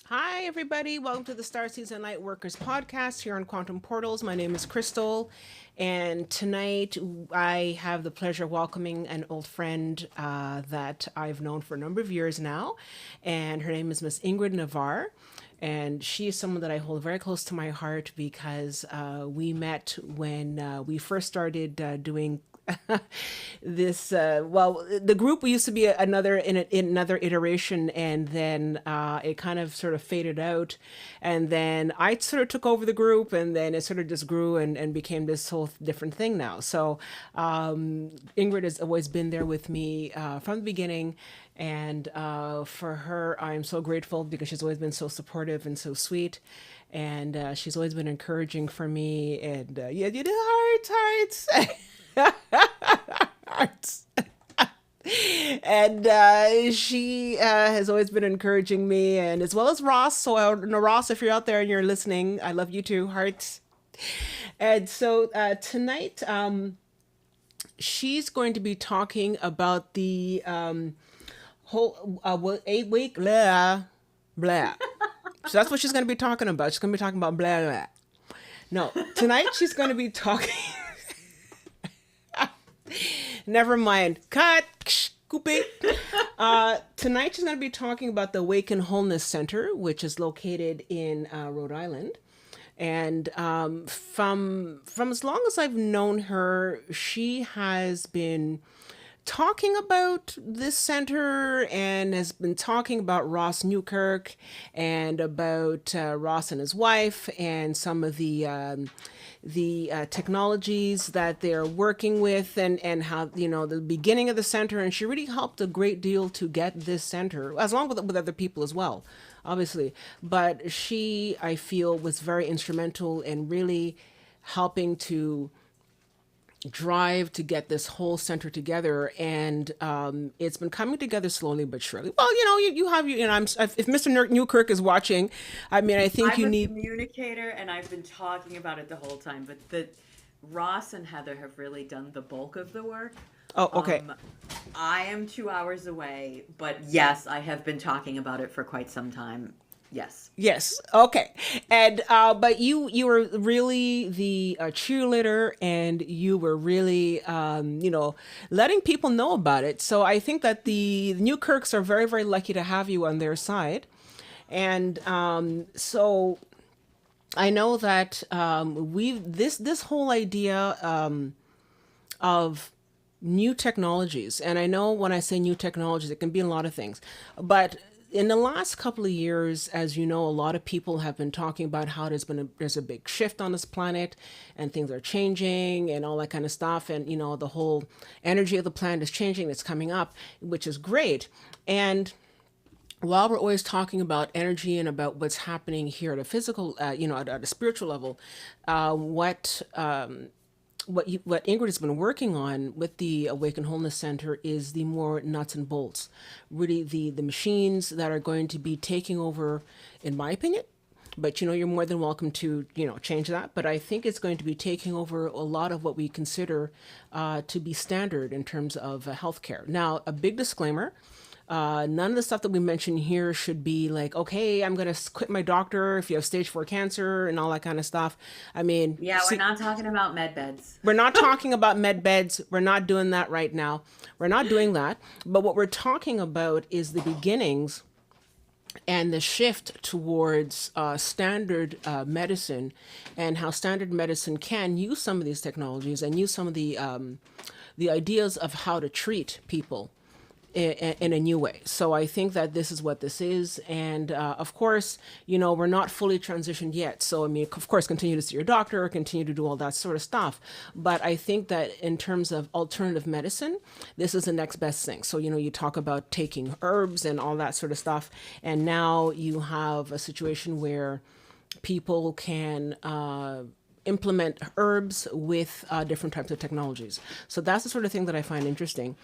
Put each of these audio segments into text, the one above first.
Hi, everybody. Welcome to the Starseeds and Lightworkers podcast here on Quantum Portals. My name is Crystal, and tonight I have the pleasure of welcoming an old friend that I've known for a number of years now, and her name is Miss Ingrid Nevar. And she is someone that I hold very close to my heart because we met when we first started doing this the group used to be another in another iteration, and then it kind of sort of faded out, and then I sort of took over the group, and then it sort of just grew and became this whole different thing now. So Ingrid has always been there with me from the beginning, and for her I'm so grateful because she's always been so supportive and so sweet, and she's always been encouraging for me, and yeah, you do hearts. Arts. And she has always been encouraging me, and as well as Ross. So, Ross, if you're out there and you're listening, I love you too, hearts. And so tonight, she's going to be talking about the whole 8 week blah blah. So that's what she's going to be talking about. She's going to be talking about blah blah. No, tonight she's going to be talking. Never mind. Cut. Scoopy. Tonight she's going to be talking about the Awaken Wholeness Center, which is located in Rhode Island. And from as long as I've known her, she has been talking about this center and has been talking about Ross Newkirk and about Ross and his wife and some of the technologies that they're working with, and how, you know, the beginning of the center. And she really helped a great deal to get this center, as long with other people as well, obviously. But she, I feel, was very instrumental in really helping to drive to get this whole center together, and it's been coming together slowly but surely. Well, you know, you have you know, if Mr. Newkirk is watching, I mean, I think I'm you a need. communicator and I've been talking about it the whole time, but Ross and Heather have really done the bulk of the work. Oh, okay. I am 2 hours away, but yes, I have been talking about it for quite some time. Yes. Yes. Okay. And but you were really the cheerleader, and you were really you know, letting people know about it. So I think that the Newkirks are very, very lucky to have you on their side. And so I know that this whole idea of new technologies, and I know when I say new technologies, it can be a lot of things, but in the last couple of years, as you know, a lot of people have been talking about how there's a big shift on this planet, and things are changing and all that kind of stuff, and you know, the whole energy of the planet is changing. It's coming up, which is great. And while we're always talking about energy and about what's happening here at a physical, you know, at a spiritual level, what Ingrid has been working on with the Awaken Wholeness Center is the more nuts and bolts, really the machines that are going to be taking over, in my opinion. But you know, you're more than welcome to, you know, change that. But I think it's going to be taking over a lot of what we consider to be standard in terms of healthcare. Now, a big disclaimer: none of the stuff that we mention here should be like, okay, I'm going to quit my doctor if you have stage 4 cancer and all that kind of stuff. I mean, Yeah, we're not talking about med beds. we're not talking about med beds. We're not doing that right now. We're not doing that. But what we're talking about is the beginnings and the shift towards standard medicine, and how standard medicine can use some of these technologies and use some of the ideas of how to treat people in a new way. So I think that this is what this is. And of course, you know, we're not fully transitioned yet. So, I mean, of course, continue to see your doctor, continue to do all that sort of stuff. But I think that in terms of alternative medicine, this is the next best thing. So, you know, you talk about taking herbs and all that sort of stuff. And now you have a situation where people can implement herbs with different types of technologies. So that's the sort of thing that I find interesting.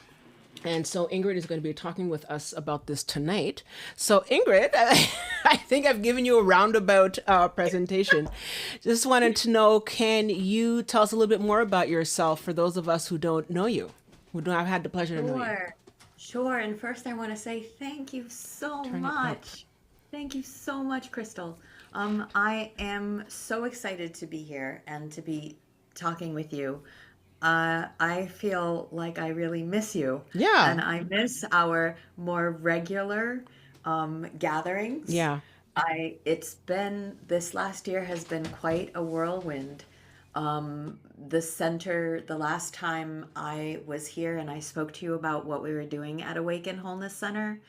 And so Ingrid is going to be talking with us about this tonight. So Ingrid, I think I've given you a roundabout presentation. Just wanted to know, can you tell us a little bit more about yourself for those of us who don't know you, who don't have had the pleasure to know you? Sure. Sure. And first, I want to say thank you so Turn it up. much Thank you so much, Crystal. I am so excited to be here and to be talking with you. I feel like I really miss you, Yeah. and I miss our more regular gatherings. Yeah. It's been, this last year has been quite a whirlwind. The center, the last time I was here and I spoke to you about what we were doing at Awaken Wholeness Center,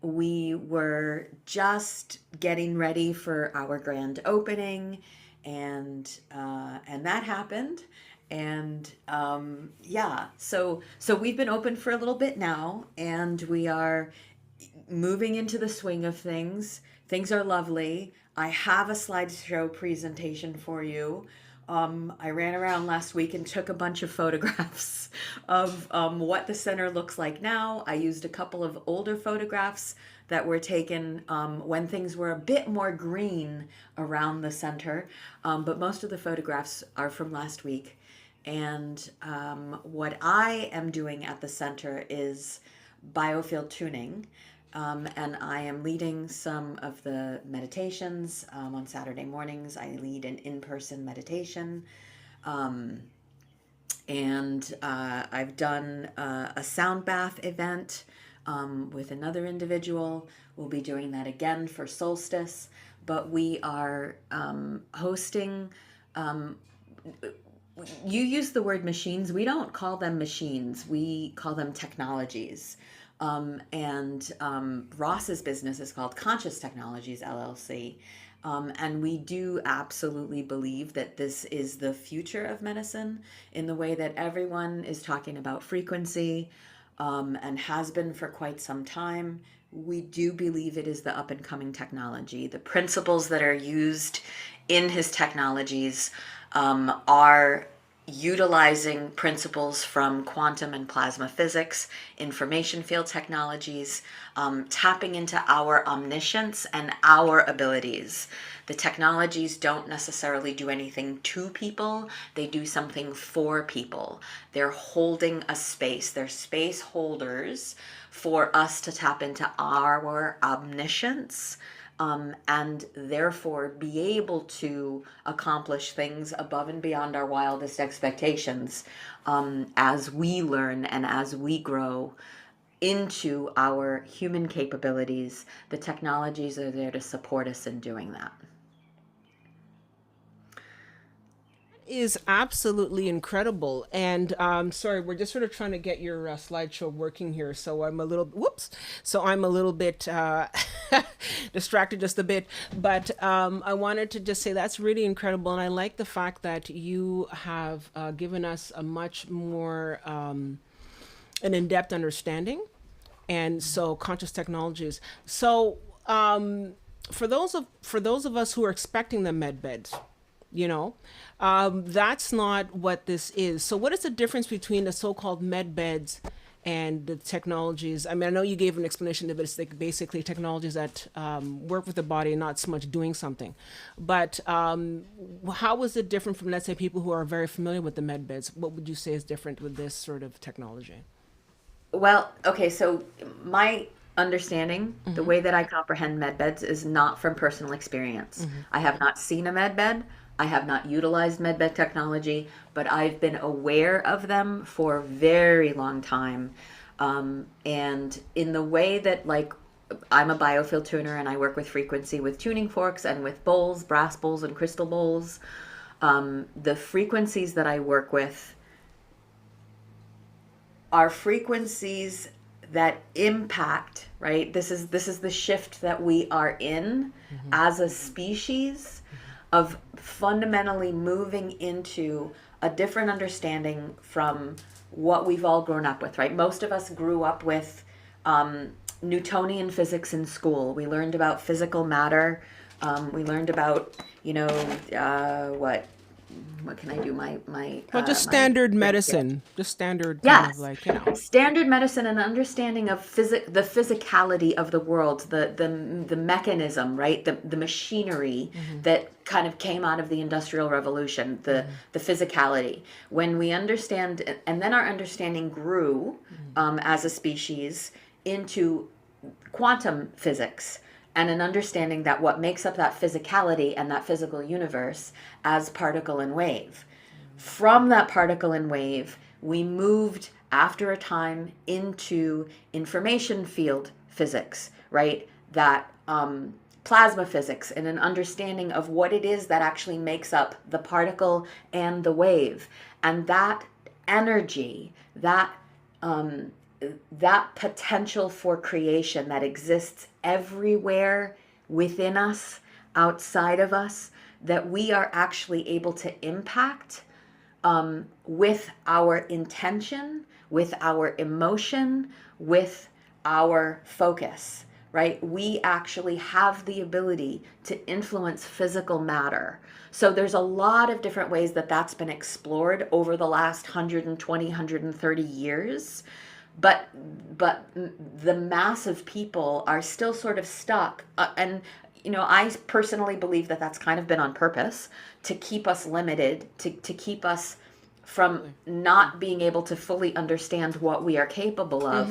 we were just getting ready for our grand opening, and that happened. And yeah, so we've been open for a little bit now, and we are moving into the swing of things. Things are lovely. I have a slideshow presentation for you. I ran around last week and took a bunch of photographs of what the center looks like now. I used a couple of older photographs that were taken when things were a bit more green around the center, but most of the photographs are from last week. And what I am doing at the center is biofield tuning. And I am leading some of the meditations. On Saturday mornings, I lead an in-person meditation. And I've done a sound bath event with another individual. We'll be doing that again for solstice. But we are hosting, you use the word machines. We don't call them machines. We call them technologies. And Ross's business is called Conscious Technologies LLC. And we do absolutely believe that this is the future of medicine in the way that everyone is talking about frequency, and has been for quite some time. We do believe it is the up and coming technology. The principles that are used in his technologies are utilizing principles from quantum and plasma physics, information field technologies, tapping into our omniscience and our abilities. The technologies don't necessarily do anything to people, they do something for people. They're holding a space, they're space holders for us to tap into our omniscience, and therefore be able to accomplish things above and beyond our wildest expectations, as we learn and as we grow into our human capabilities. The technologies are there to support us in doing that. Is absolutely incredible. And sorry, we're just sort of trying to get your slideshow working here. So I'm a little, whoops. So I'm a little bit distracted just a bit. But I wanted to just say that's really incredible. And I like the fact that you have given us a much more an in-depth understanding. And so conscious technologies. So for those of us who are expecting the med beds, you know, that's not what this is. So what is the difference between the so-called med beds and the technologies? I mean, I know you gave an explanation of it. It's like basically technologies that work with the body and not so much doing something. But how is it different from, let's say, people who are very familiar with the med beds? What would you say is different with this sort of technology? Well, okay, so my understanding, the way that I comprehend med beds is not from personal experience. I have not seen a med bed. I have not utilized medbed technology, but I've been aware of them for a very long time. And in the way that, like, I'm a biofield tuner and I work with frequency with tuning forks and with bowls, brass bowls and crystal bowls. The frequencies that I work with are frequencies that impact, right? This is the shift that we are in as a species, of fundamentally moving into a different understanding from what we've all grown up with, right? Most of us grew up with Newtonian physics in school. We learned about physical matter. We learned about, what can I do? Well, just standard medicine, just standard kind of Yes, like, you know. standard medicine and understanding of the physicality of the world, the mechanism, right? The machinery that kind of came out of the Industrial Revolution, the physicality. When we understand, and then our understanding grew as a species into quantum physics and an understanding that what makes up that physicality and that physical universe as particle and wave. From that particle and wave, we moved after a time into information field physics, right? That plasma physics, and an understanding of what it is that actually makes up the particle and the wave. And that energy, that potential for creation that exists everywhere within us, outside of us, that we are actually able to impact with our intention, with our emotion, with our focus, right? We actually have the ability to influence physical matter. So there's a lot of different ways that that's been explored over the last 120, 130 years. But the mass of people are still sort of stuck. And I personally believe that that's kind of been on purpose to keep us limited, to keep us from not being able to fully understand what we are capable of.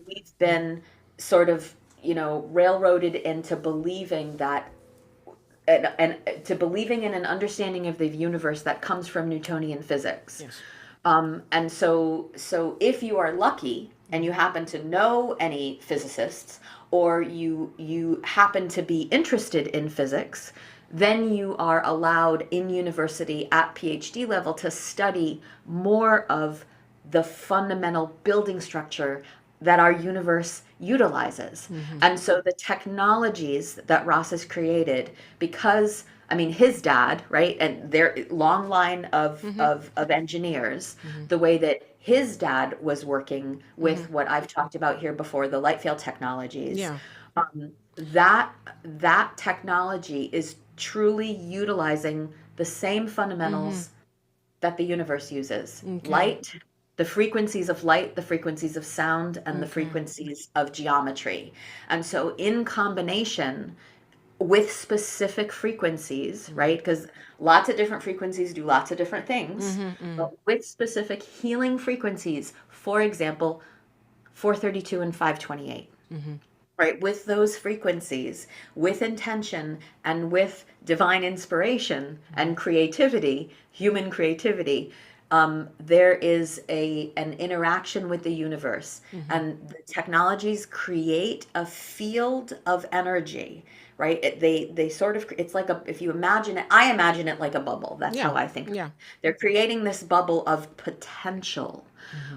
We've been sort of, railroaded into believing that, and to believing in an understanding of the universe that comes from Newtonian physics. Yes. And so if you are lucky and you happen to know any physicists, or you happen to be interested in physics, then you are allowed in university at PhD level to study more of the fundamental building structure that our universe utilizes. And so the technologies that Ross has created, because his dad, right, and their long line of engineers, the way that his dad was working with what I've talked about here before, the light field technologies, Yeah. that technology is truly utilizing the same fundamentals that the universe uses. Okay. Light, the frequencies of light, the frequencies of sound, and the Okay. frequencies of geometry. And so in combination with specific frequencies, right? Because lots of different frequencies do lots of different things, but with specific healing frequencies, for example, 432 and 528. Right, with those frequencies, with intention, and with divine inspiration and creativity, human creativity, there is an interaction with the universe, and the technologies create a field of energy. Right, they sort of, it's like if you imagine it, I imagine it like a bubble. That's how I think. Yeah. They're creating this bubble of potential,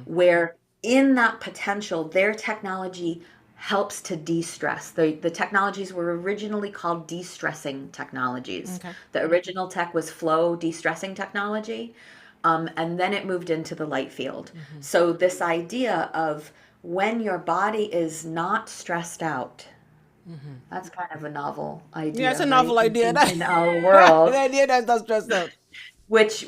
where in that potential, their technology helps to de-stress. The technologies were originally called de-stressing technologies. Okay. The original tech was flow de-stressing technology, and then it moved into the light field. So this idea of when your body is not stressed out, that's kind of a novel idea. Yeah, it's a right? novel idea. In our world. The idea that's not stressed out. Which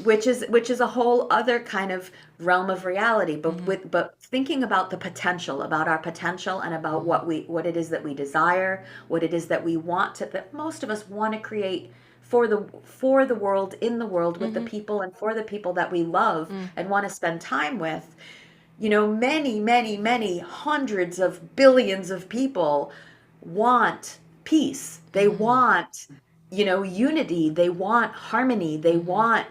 is a whole other kind of realm of reality, but thinking about the potential, about our potential, and about what it is that we desire, what it is that we want to, that most of us want to create for the world, in the world, with the people, and for the people that we love and want to spend time with. Many, many, many hundreds of billions of people want peace. They want, unity. They want harmony. They want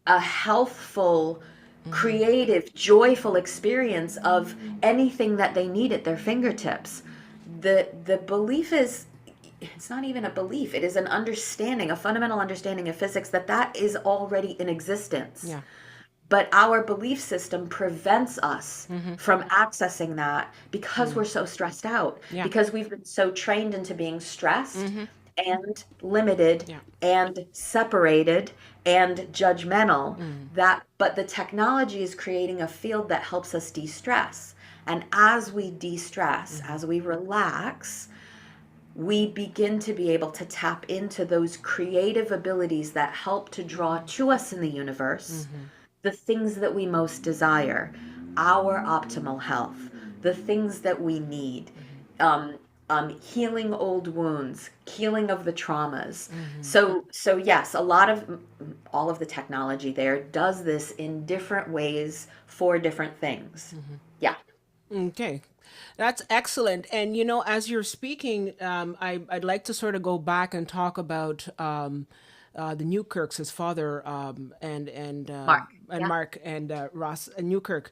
a healthful, creative, joyful experience of anything that they need at their fingertips. The belief is, it's not even a belief. It is an understanding, a fundamental understanding of physics that is already in existence. Yeah. But our belief system prevents us from accessing that because we're so stressed out, Yeah. because we've been so trained into being stressed and limited Yeah. and separated and judgmental, but the technology is creating a field that helps us de-stress. And as we de-stress, as we relax, we begin to be able to tap into those creative abilities that help to draw to us in the universe the things that we most desire, our optimal health, the things that we need, healing old wounds, healing of the traumas. So yes, all of the technology there does this in different ways for different things. Yeah. Okay. That's excellent. And as you're speaking, I'd like to sort of go back and talk about the Newkirks, his father, Mark. and Yeah. Mark and Ross Newkirk.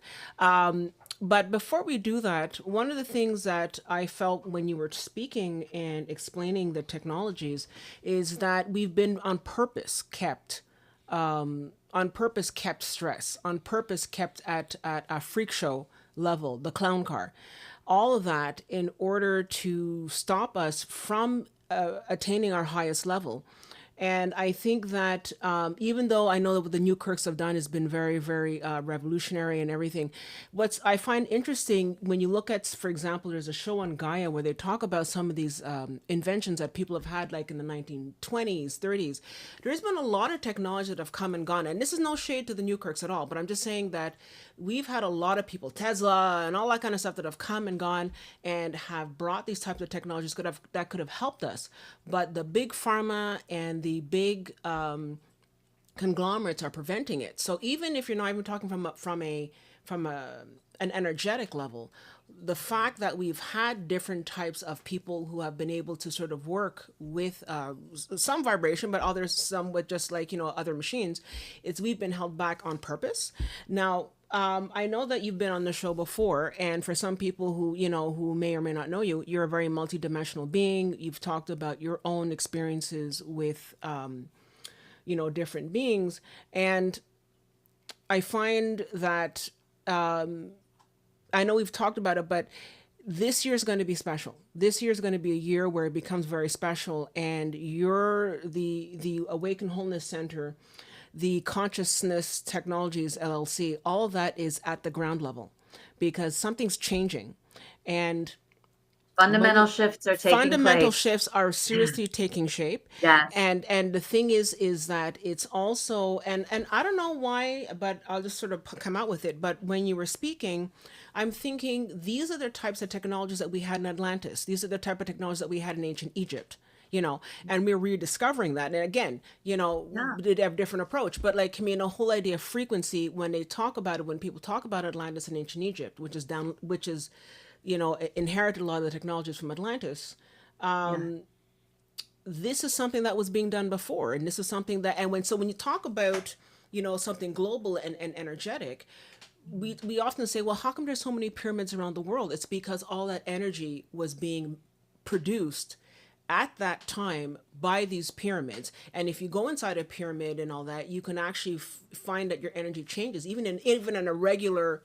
But before we do that, one of the things that I felt when you were speaking and explaining the technologies is that we've been on purpose kept stress, on purpose kept at a freak show level, the clown car, all of that in order to stop us from attaining our highest level. And I think that even though I know that what the Newkirks have done has been very, very revolutionary and everything, what's I find interesting when you look at, for example, there's a show on Gaia where they talk about some of these inventions that people have had, like in the 1920s, 30s. There's been a lot of technology that have come and gone, and this is no shade to the Newkirks at all, but I'm just saying that we've had a lot of people, Tesla and all that kind of stuff, that have come and gone and have brought these types of technologies that could have helped us. But the big pharma and the big conglomerates are preventing it. So even if you're not even talking from an energetic level, the fact that we've had different types of people who have been able to sort of work with some vibration, but others some with just like other machines, it's we've been held back on purpose. Now, I know that you've been on the show before, and for some people who may or may not know you, you're a very multidimensional being. You've talked about your own experiences with different beings, and I find that I know we've talked about it, but this year is going to be special. This year is going to be a year where it becomes very special, and you're the Awaken Wholeness Center, the Consciousness Technologies LLC. All of that is at the ground level because something's changing, and Fundamental shifts are taking fundamental place. shifts are seriously taking shape. Yes. And the thing is that it's also, and I don't know why, but I'll just sort of come out with it. But when you were speaking, I'm thinking these are the types of technologies that we had in Atlantis. These are the type of technologies that we had in ancient Egypt, and we're rediscovering that. And again, Yeah. they have a different approach, but like, the whole idea of frequency, when they talk about it, when people talk about Atlantis and ancient Egypt, which is inherited a lot of the technologies from Atlantis. Yeah. This is something that was being done before, and this is something that, and when you talk about something global and energetic, we often say, well, how come there's so many pyramids around the world? It's because all that energy was being produced at that time by these pyramids. And if you go inside a pyramid and all that, you can actually find that your energy changes even in a regular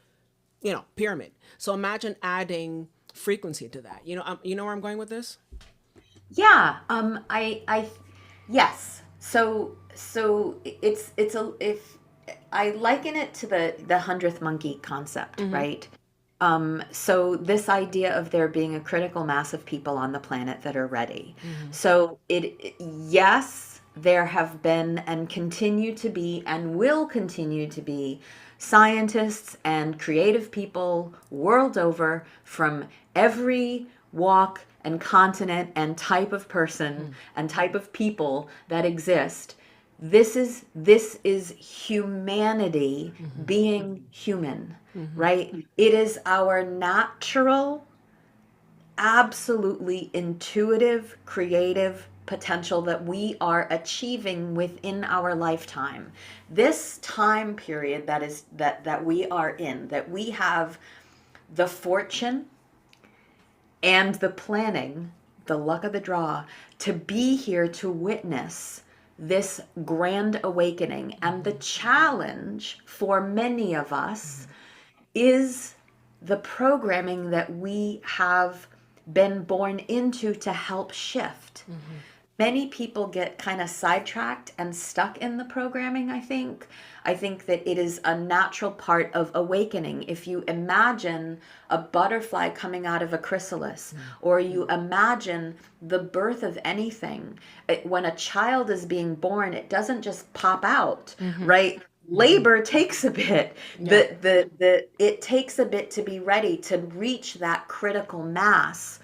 pyramid. So imagine adding frequency to that. You know where I'm going with this? Yeah. Yes. So it's a if I liken it to the hundredth monkey concept, right? So this idea of there being a critical mass of people on the planet that are ready. So yes, there have been and continue to be and will continue to be scientists and creative people world over from every walk and continent and type of person and type of people that exist. This is humanity being human, right? It is our natural, absolutely intuitive, creative potential that we are achieving within our lifetime. This time period that we are in, that we have the fortune and the planning, the luck of the draw, to be here to witness this grand awakening. And the challenge for many of us is the programming that we have been born into to help shift. Many people get kind of sidetracked and stuck in the programming, I think. I think that it is a natural part of awakening. If you imagine a butterfly coming out of a chrysalis, or you imagine the birth of anything, when a child is being born, it doesn't just pop out, right? Labor takes a bit. Yeah. It takes a bit to be ready to reach that critical mass.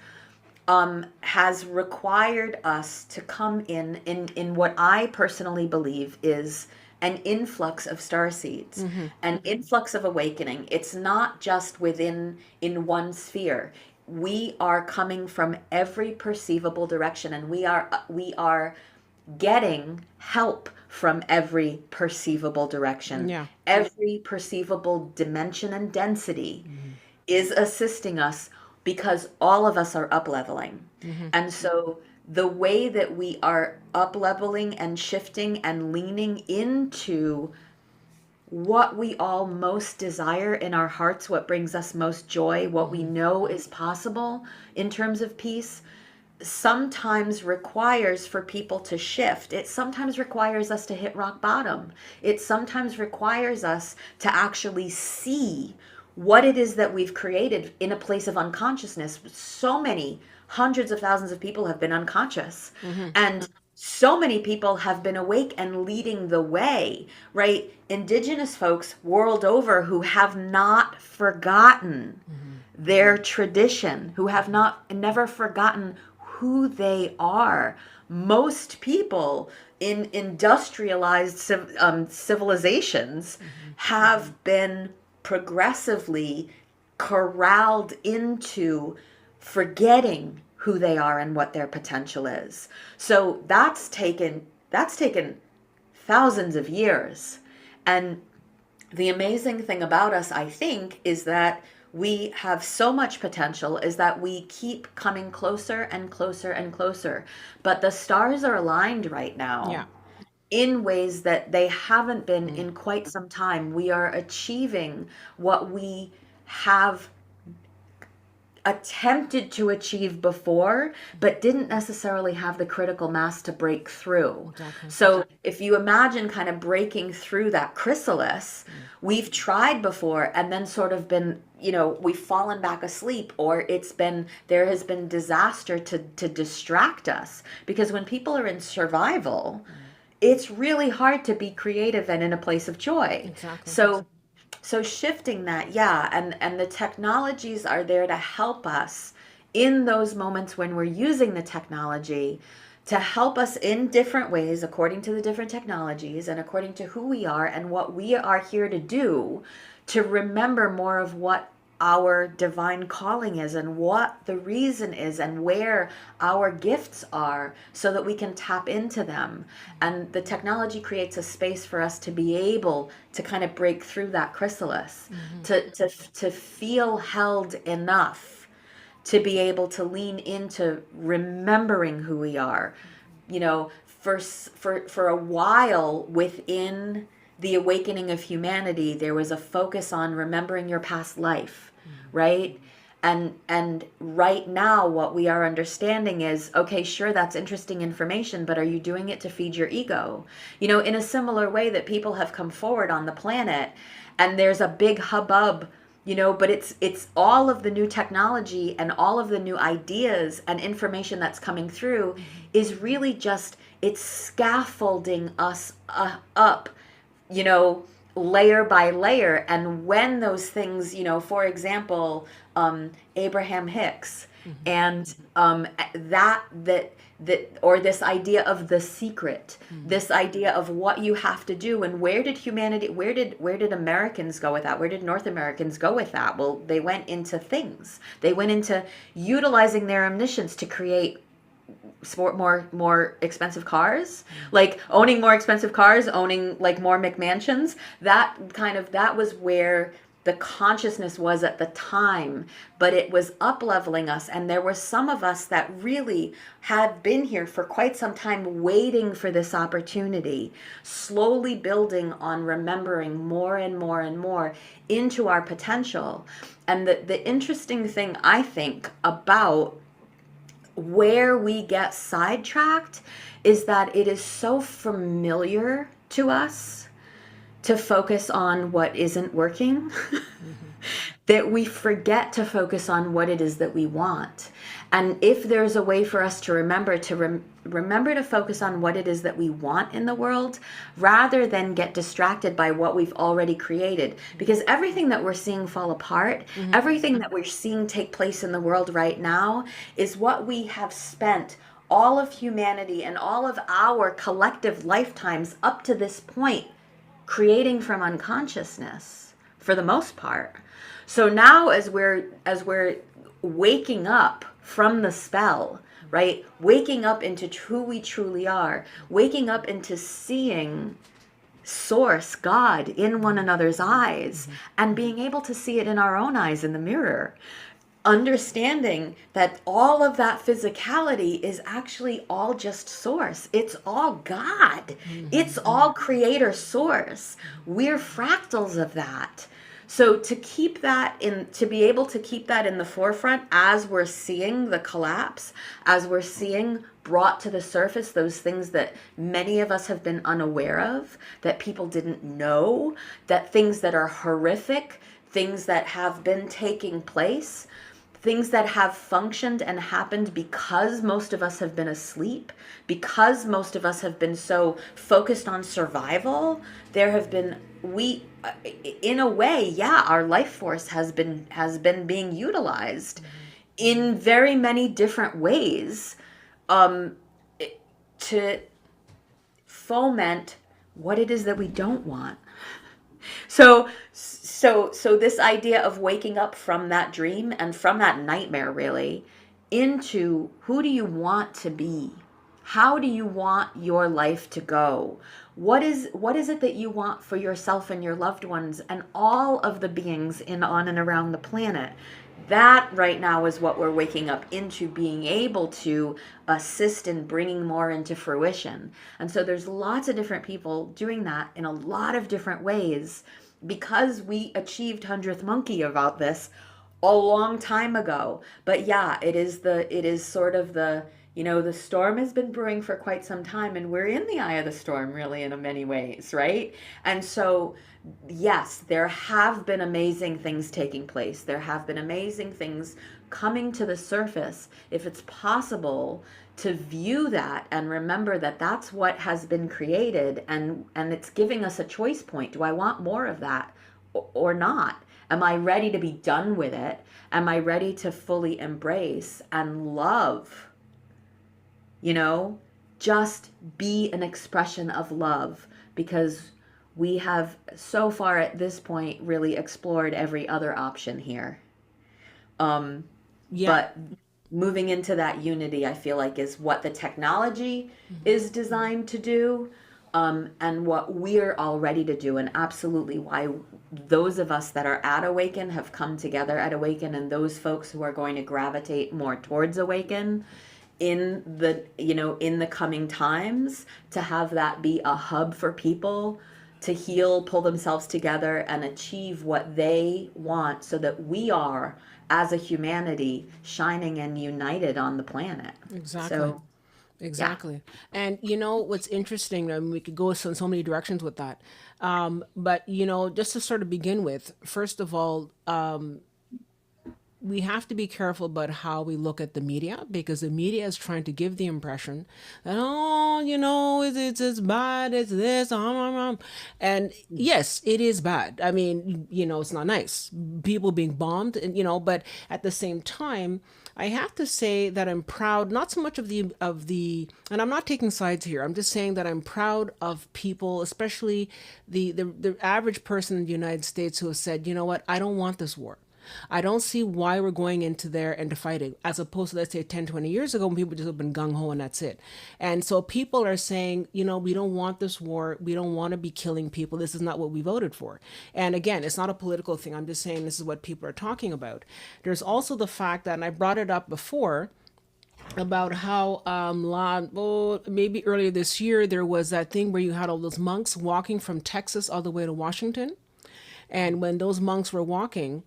Has required us to come in what I personally believe is an influx of star seeds, an influx of awakening. It's not just within in one sphere. We are coming from every perceivable direction, and we are getting help from every perceivable direction. Yeah. Every perceivable dimension and density is assisting us because all of us are up leveling. And so the way that we are up leveling and shifting and leaning into what we all most desire in our hearts, what brings us most joy, what we know is possible in terms of peace, sometimes requires for people to shift. It sometimes requires us to hit rock bottom. It sometimes requires us to actually see what it is that we've created in a place of unconsciousness. So many hundreds of thousands of people have been unconscious, and so many people have been awake and leading the way, right? Indigenous folks world over who have not forgotten their tradition, who have never forgotten who they are. Most people in industrialized civilizations have been progressively corralled into forgetting who they are and what their potential is. So that's taken thousands of years. And the amazing thing about us, I think, is that we have so much potential, is that we keep coming closer and closer and closer. But the stars are aligned right now in ways that they haven't been in quite some time. We are achieving what we have attempted to achieve before, but didn't necessarily have the critical mass to break through. Exactly. So if you imagine kind of breaking through that chrysalis, we've tried before and then sort of been, we've fallen back asleep, or there has been disaster to distract us. Because when people are in survival, it's really hard to be creative and in a place of joy. Exactly. So shifting that, and the technologies are there to help us in those moments when we're using the technology, to help us in different ways according to the different technologies and according to who we are and what we are here to do, to remember more of what our divine calling is and what the reason is and where our gifts are, so that we can tap into them. And the technology creates a space for us to be able to kind of break through that chrysalis, to feel held enough to be able to lean into remembering who we are. For a while within the awakening of humanity, there was a focus on remembering your past life. Right? And right now what we are understanding is, okay, sure, that's interesting information, but are you doing it to feed your ego? In a similar way that people have come forward on the planet, and there's a big hubbub, but it's all of the new technology and all of the new ideas and information that's coming through is really just, it's scaffolding us up, layer by layer. And when those things, for example, Abraham Hicks, and that or this idea of the secret, this idea of what you have to do, and where did Americans go with that? Where did North Americans go with that? Well, they went into things. They went into utilizing their omniscience to create more expensive cars, like owning more expensive cars, owning like more McMansions. That was where the consciousness was at the time, but it was up leveling us. And there were some of us that really had been here for quite some time, waiting for this opportunity, slowly building on remembering more and more and more into our potential. And the interesting thing, I think, about where we get sidetracked is that it is so familiar to us to focus on what isn't working that we forget to focus on what it is that we want. And if there's a way for us to remember to focus on what it is that we want in the world, rather than get distracted by what we've already created. Because everything that we're seeing fall apart, everything that we're seeing take place in the world right now, is what we have spent all of humanity and all of our collective lifetimes up to this point creating from unconsciousness for the most part. So now as we're waking up from the spell, right? Waking up into who we truly are, waking up into seeing source, God, in one another's eyes, and being able to see it in our own eyes in the mirror. Understanding that all of that physicality is actually all just source. It's all God. It's all creator source. We're fractals of that. So to keep that to be able to keep that in the forefront as we're seeing the collapse, as we're seeing brought to the surface those things that many of us have been unaware of, that people didn't know, that things that are horrific, things that have been taking place, things that have functioned and happened because most of us have been asleep, because most of us have been so focused on survival. There have been, in a way, yeah, our life force has been being utilized in very many different ways to foment what it is that we don't want. So this idea of waking up from that dream and from that nightmare, really, into who do you want to be? How do you want your life to go? What is it that you want for yourself and your loved ones and all of the beings on and around the planet? That right now is what we're waking up into, being able to assist in bringing more into fruition. And so there's lots of different people doing that in a lot of different ways, because we achieved 100th Monkey about this a long time ago. But yeah, it is sort of the storm has been brewing for quite some time, and we're in the eye of the storm, really, in many ways, right? And so yes, there have been amazing things taking place. There have been amazing things coming to the surface. If it's possible to view that and remember that that's what has been created, and it's giving us a choice point. Do I want more of that or not? Am I ready to be done with it? Am I ready to fully embrace and love? Just be an expression of love, because we have so far at this point really explored every other option here. But moving into that unity, I feel like, is what the technology is designed to do, and what we're all ready to do, and absolutely why those of us that are at Awaken have come together at Awaken, and those folks who are going to gravitate more towards Awaken in the coming times, to have that be a hub for people to heal, pull themselves together, and achieve what they want, so that we are, as a humanity, shining and united on the planet. Exactly. So, Exactly. And what's interesting, I mean, we could go so many directions with that. But just to sort of begin with, first of all, we have to be careful about how we look at the media, because the media is trying to give the impression that, it's bad, it's this, and yes, it is bad. I mean, it's not nice. People being bombed, and but at the same time, I have to say that I'm proud, not so much of the, and I'm not taking sides here. I'm just saying that I'm proud of people, especially the average person in the United States, who have said, you know what, I don't want this war. I don't see why we're going into there and to fighting, as opposed to, let's say, 10, 20 years ago, when people just have been gung-ho and that's it. And so people are saying, we don't want this war. We don't want to be killing people. This is not what we voted for. And again, it's not a political thing. I'm just saying this is what people are talking about. There's also the fact that, and I brought it up before, about how maybe earlier this year, there was that thing where you had all those monks walking from Texas all the way to Washington. And when those monks were walking,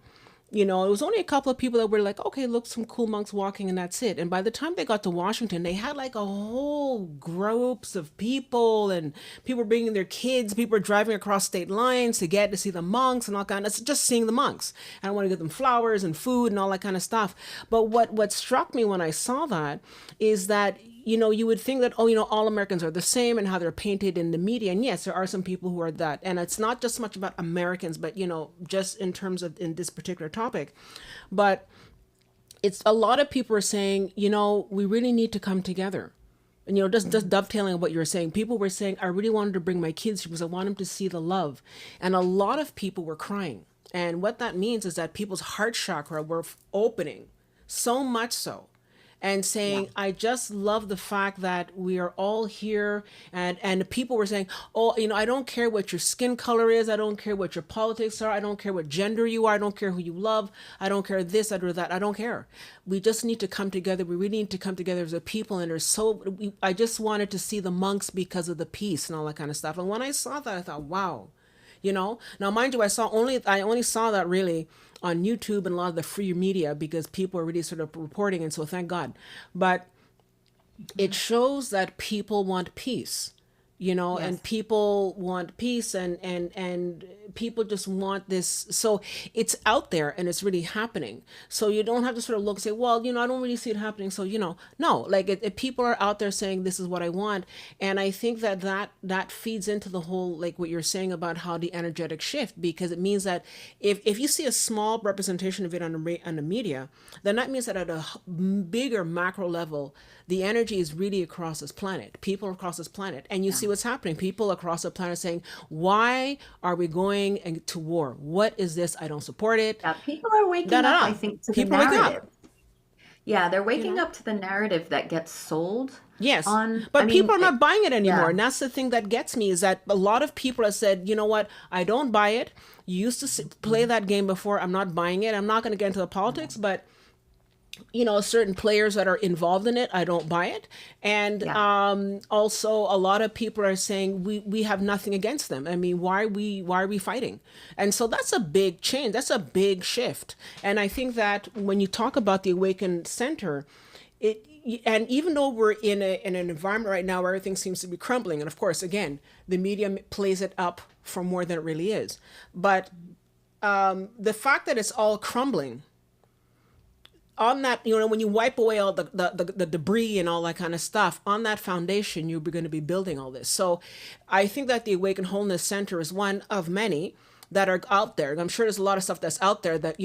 it was only a couple of people that were like, okay, look, some cool monks walking, and that's it. And by the time they got to Washington, they had like a whole groups of people, and people bringing their kids. People are driving across state lines to get to see the monks and all kind of, just seeing the monks. I want to give them flowers and food and all that kind of stuff. But what struck me when I saw that is that, you would think that, all Americans are the same, and how they're painted in the media. And yes, there are some people who are that. And it's not just so much about Americans, but, just in terms of in this particular topic. But it's a lot of people are saying, we really need to come together. And, just dovetailing on what you were saying, people were saying, I really wanted to bring my kids here because I want them to see the love. And a lot of people were crying. And what that means is that people's heart chakra were opening, so much so, and Yeah. saying, I just love the fact that we are all here. And people were saying, oh, I don't care what your skin color is. I don't care what your politics are. I don't care what gender you are. I don't care who you love. I don't care this, I do that. I don't care. We just need to come together. We really need to come together as a people. And I just wanted to see the monks because of the peace and all that kind of stuff. And when I saw that, I thought, wow. Now mind you, I only saw that really on YouTube and a lot of the free media because people are really sort of reporting, and so thank God. But it shows that people want peace, Yes. and people want peace, and people just want this. So it's out there and it's really happening. So you don't have to sort of look and say, well, I don't really see it happening. So, no, like people are out there saying this is what I want. And I think that feeds into the whole, like what you're saying about how the energetic shift, because it means that if you see a small representation of it on the media, then that means that at a bigger macro level, the energy is really across this planet, people across this planet. And you Yeah. see what's happening. People across the planet saying, why are we going to war? What is this? I don't support it. Yeah. People are Da waking da up, I da. think, to the People wake narrative. up, Yeah, they're you waking know? up to the narrative that gets sold Yes. on, I But people mean, are not buying it anymore. yeah. And that's the thing that gets me, is that a lot of people have said, you know what? I don't buy it. You used to play that game before. I'm not buying it. I'm not going to get into the politics, but certain players that are involved in it, I don't buy it. And Yeah. also a lot of people are saying we have nothing against them. I mean, why are we fighting? And so that's a big change. That's a big shift. And I think that when you talk about the Awaken Center, it and even though we're in an environment right now where everything seems to be crumbling, and of course, again, the media plays it up for more than it really is, but the fact that it's all crumbling on that, when you wipe away all the debris and all that kind of stuff, on that foundation, you're going to be building all this. So I think that the Awaken Wholeness Center is one of many that are out there. I'm sure there's a lot of stuff that's out there that,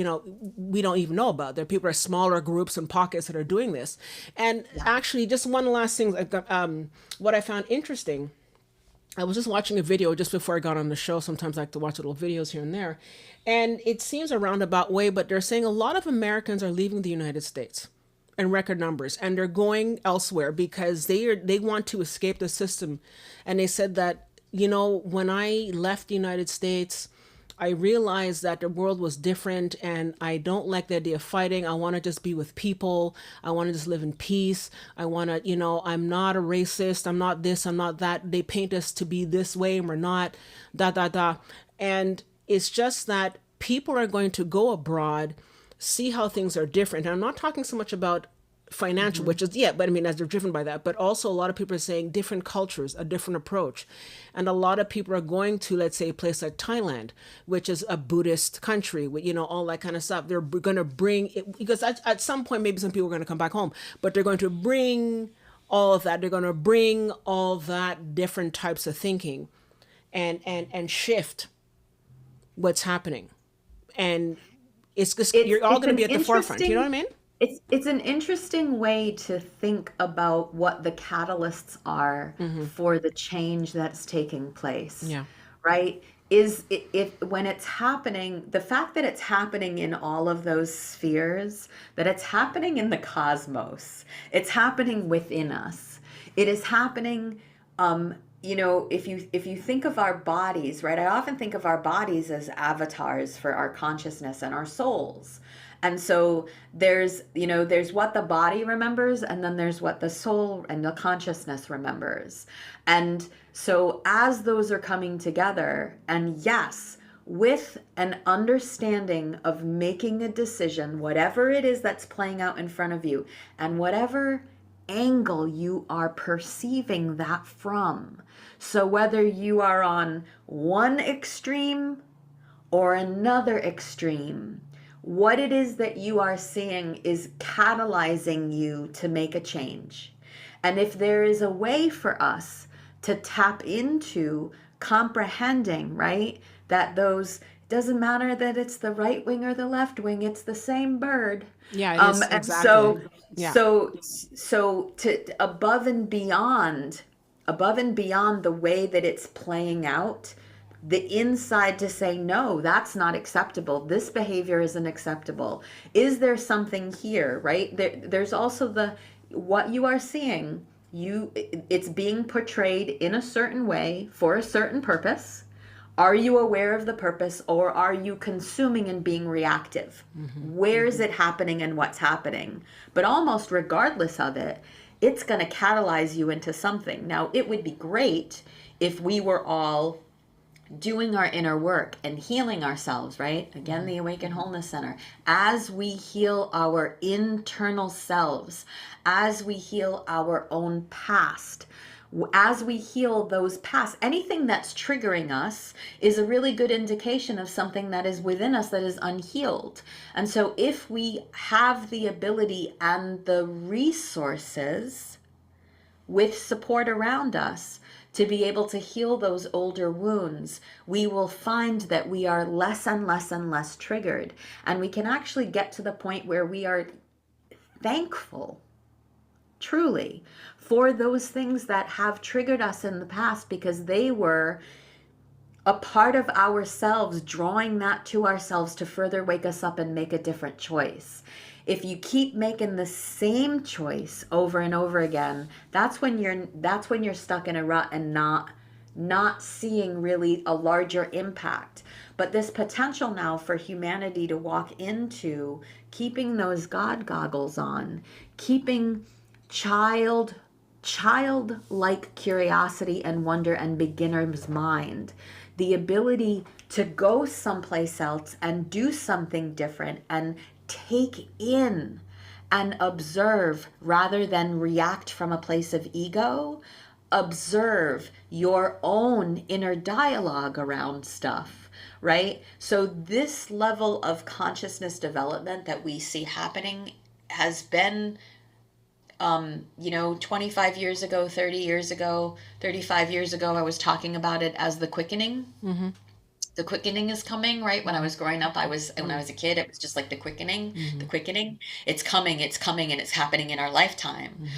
we don't even know about. There are people, are smaller groups and pockets that are doing this. And Yeah. actually, just one last thing, what I found interesting, I was just watching a video just before I got on the show. Sometimes I like to watch little videos here and there. And it seems a roundabout way, but they're saying a lot of Americans are leaving the United States in record numbers, and they're going elsewhere because they want to escape the system. And they said that, when I left the United States, I realized that the world was different, and I don't like the idea of fighting. I want to just be with people. I want to just live in peace. I want to, I'm not a racist. I'm not this. I'm not that. They paint us to be this way and we're not, da, da, da. And it's just that people are going to go abroad, see how things are different. And I'm not talking so much about financial, Hmm. which is, yeah, but I mean, as they're driven by that, but also a lot of people are saying different cultures, a different approach. And a lot of people are going to, let's say, a place like Thailand, which is a Buddhist country with, all that kind of stuff. They're going to bring it, because at some point, maybe some people are going to come back home, but they're going to bring all of that. They're going to bring all that different types of thinking and shift what's happening. And it's just, you're all It's going to an be at the forefront. You know what I interesting mean? it's an interesting way to think about what the catalysts are for the change that's taking place, Yeah. right? Is if when it's happening, the fact that it's happening in all of those spheres, that it's happening in the cosmos, it's happening within us. It is happening, if you think of our bodies, right? I often think of our bodies as avatars for our consciousness and our souls. And so there's what the body remembers, and then there's what the soul and the consciousness remembers. And so as those are coming together, and yes, with an understanding of making a decision, whatever it is that's playing out in front of you, and whatever angle you are perceiving that from. So whether you are on one extreme or another extreme, what it is that you are seeing is catalyzing you to make a change. And if there is a way for us to tap into comprehending, right, that those doesn't matter that it's the right wing or the left wing, it's the same bird. Yeah, it is And exactly. Yeah. so to above and beyond the way that it's playing out, the inside to say, no, that's not acceptable. This behavior isn't acceptable. Is there something here, right? There's also what you are seeing, it's being portrayed in a certain way for a certain purpose. Are you aware of the purpose, or are you consuming and being reactive? Where is it happening and what's happening? But almost regardless of it, it's going to catalyze you into something. Now, it would be great if we were all doing our inner work and healing ourselves, right? Again, the Awaken Wholeness Center. As we heal our internal selves, as we heal our own past, as we heal those past, anything that's triggering us is a really good indication of something that is within us that is unhealed. And so if we have the ability and the resources with support around us to be able to heal those older wounds, we will find that we are less and less and less triggered. And we can actually get to the point where we are thankful, truly, for those things that have triggered us in the past, because they were a part of ourselves, drawing that to ourselves to further wake us up and make a different choice. If you keep making the same choice over and over again, that's when you're stuck in a rut and not seeing really a larger impact. But this potential now for humanity to walk into keeping those God goggles on, keeping childlike curiosity and wonder and beginner's mind, the ability to go someplace else and do something different and take in and observe rather than react from a place of ego. Observe your own inner dialogue around stuff, right? So this level of consciousness development that we see happening has been 25 years ago, 30 years ago, 35 years ago, I was talking about it as the quickening. The quickening is coming, right? When I was growing up, when I was a kid, it was just like the quickening. It's coming, and it's happening in our lifetime.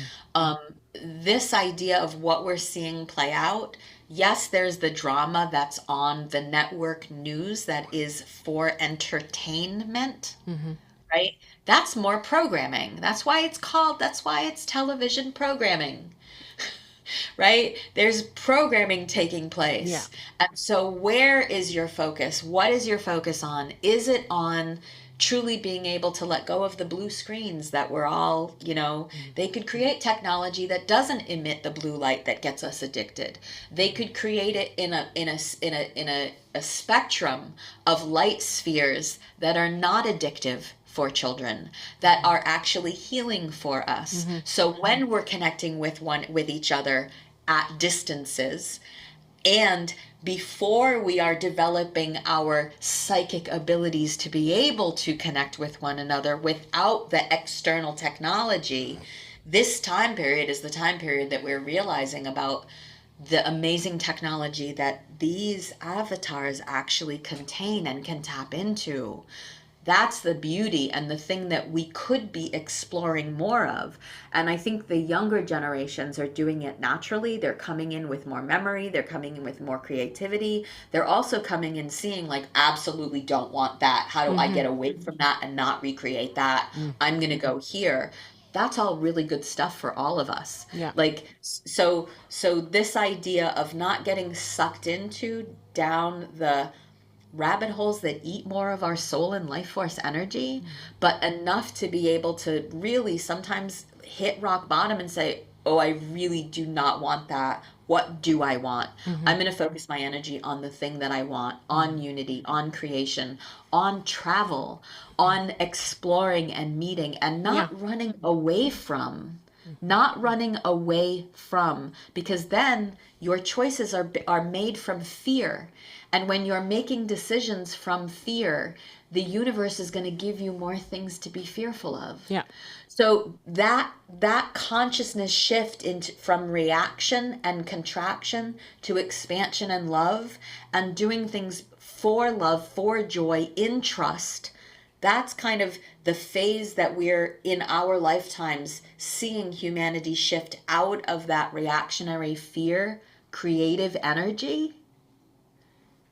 This idea of what we're seeing play out, yes, there's the drama that's on the network news that is for entertainment, right? That's more programming. That's why it's television programming. Right? There's programming taking place. Yeah. And so where is your focus? What is your focus on? Is it on truly being able to let go of the blue screens that we're all, they could create technology that doesn't emit the blue light that gets us addicted. They could create it in a spectrum of light spheres that are not addictive for children, that are actually healing for us. So when we're connecting with each other at distances, and before we are developing our psychic abilities to be able to connect with one another without the external technology, this time period is the time period that we're realizing about the amazing technology that these avatars actually contain and can tap into. That's the beauty and the thing that we could be exploring more of. And I think the younger generations are doing it naturally. They're coming in with more memory. They're coming in with more creativity. They're also coming in seeing like, absolutely don't want that. How do I get away from that and not recreate that? I'm going to go here. That's all really good stuff for all of us. Yeah. Like, so this idea of not getting sucked into down the rabbit holes that eat more of our soul and life force energy, but enough to be able to really sometimes hit rock bottom and say, oh, I really do not want that. What do I want? I'm going to focus my energy on the thing that I want, on unity, on creation, on travel, on exploring and meeting, and not running away from not running away from, because then your choices are made from fear. And when you're making decisions from fear, the universe is going to give you more things to be fearful of. Yeah. So that consciousness shift into from reaction and contraction to expansion and love, and doing things for love, for joy, in trust, that's kind of the phase that we're in our lifetimes seeing humanity shift out of that reactionary fear creative energy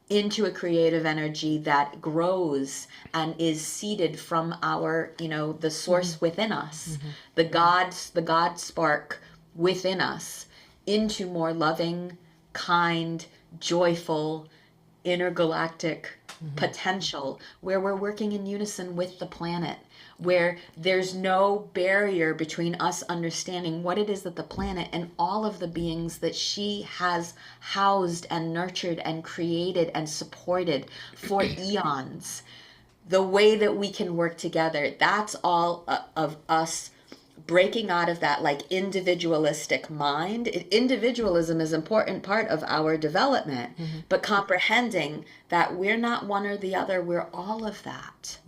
into a creative energy that grows and is seeded from our, the source within us, the God spark within us, into more loving, kind, joyful, intergalactic potential, where we're working in unison with the planet, where there's no barrier between us understanding what it is that the planet and all of the beings that she has housed and nurtured and created and supported for eons, the way that we can work together. That's all of us breaking out of that like individualistic mind. Individualism is an important part of our development, but comprehending that we're not one or the other, we're all of that.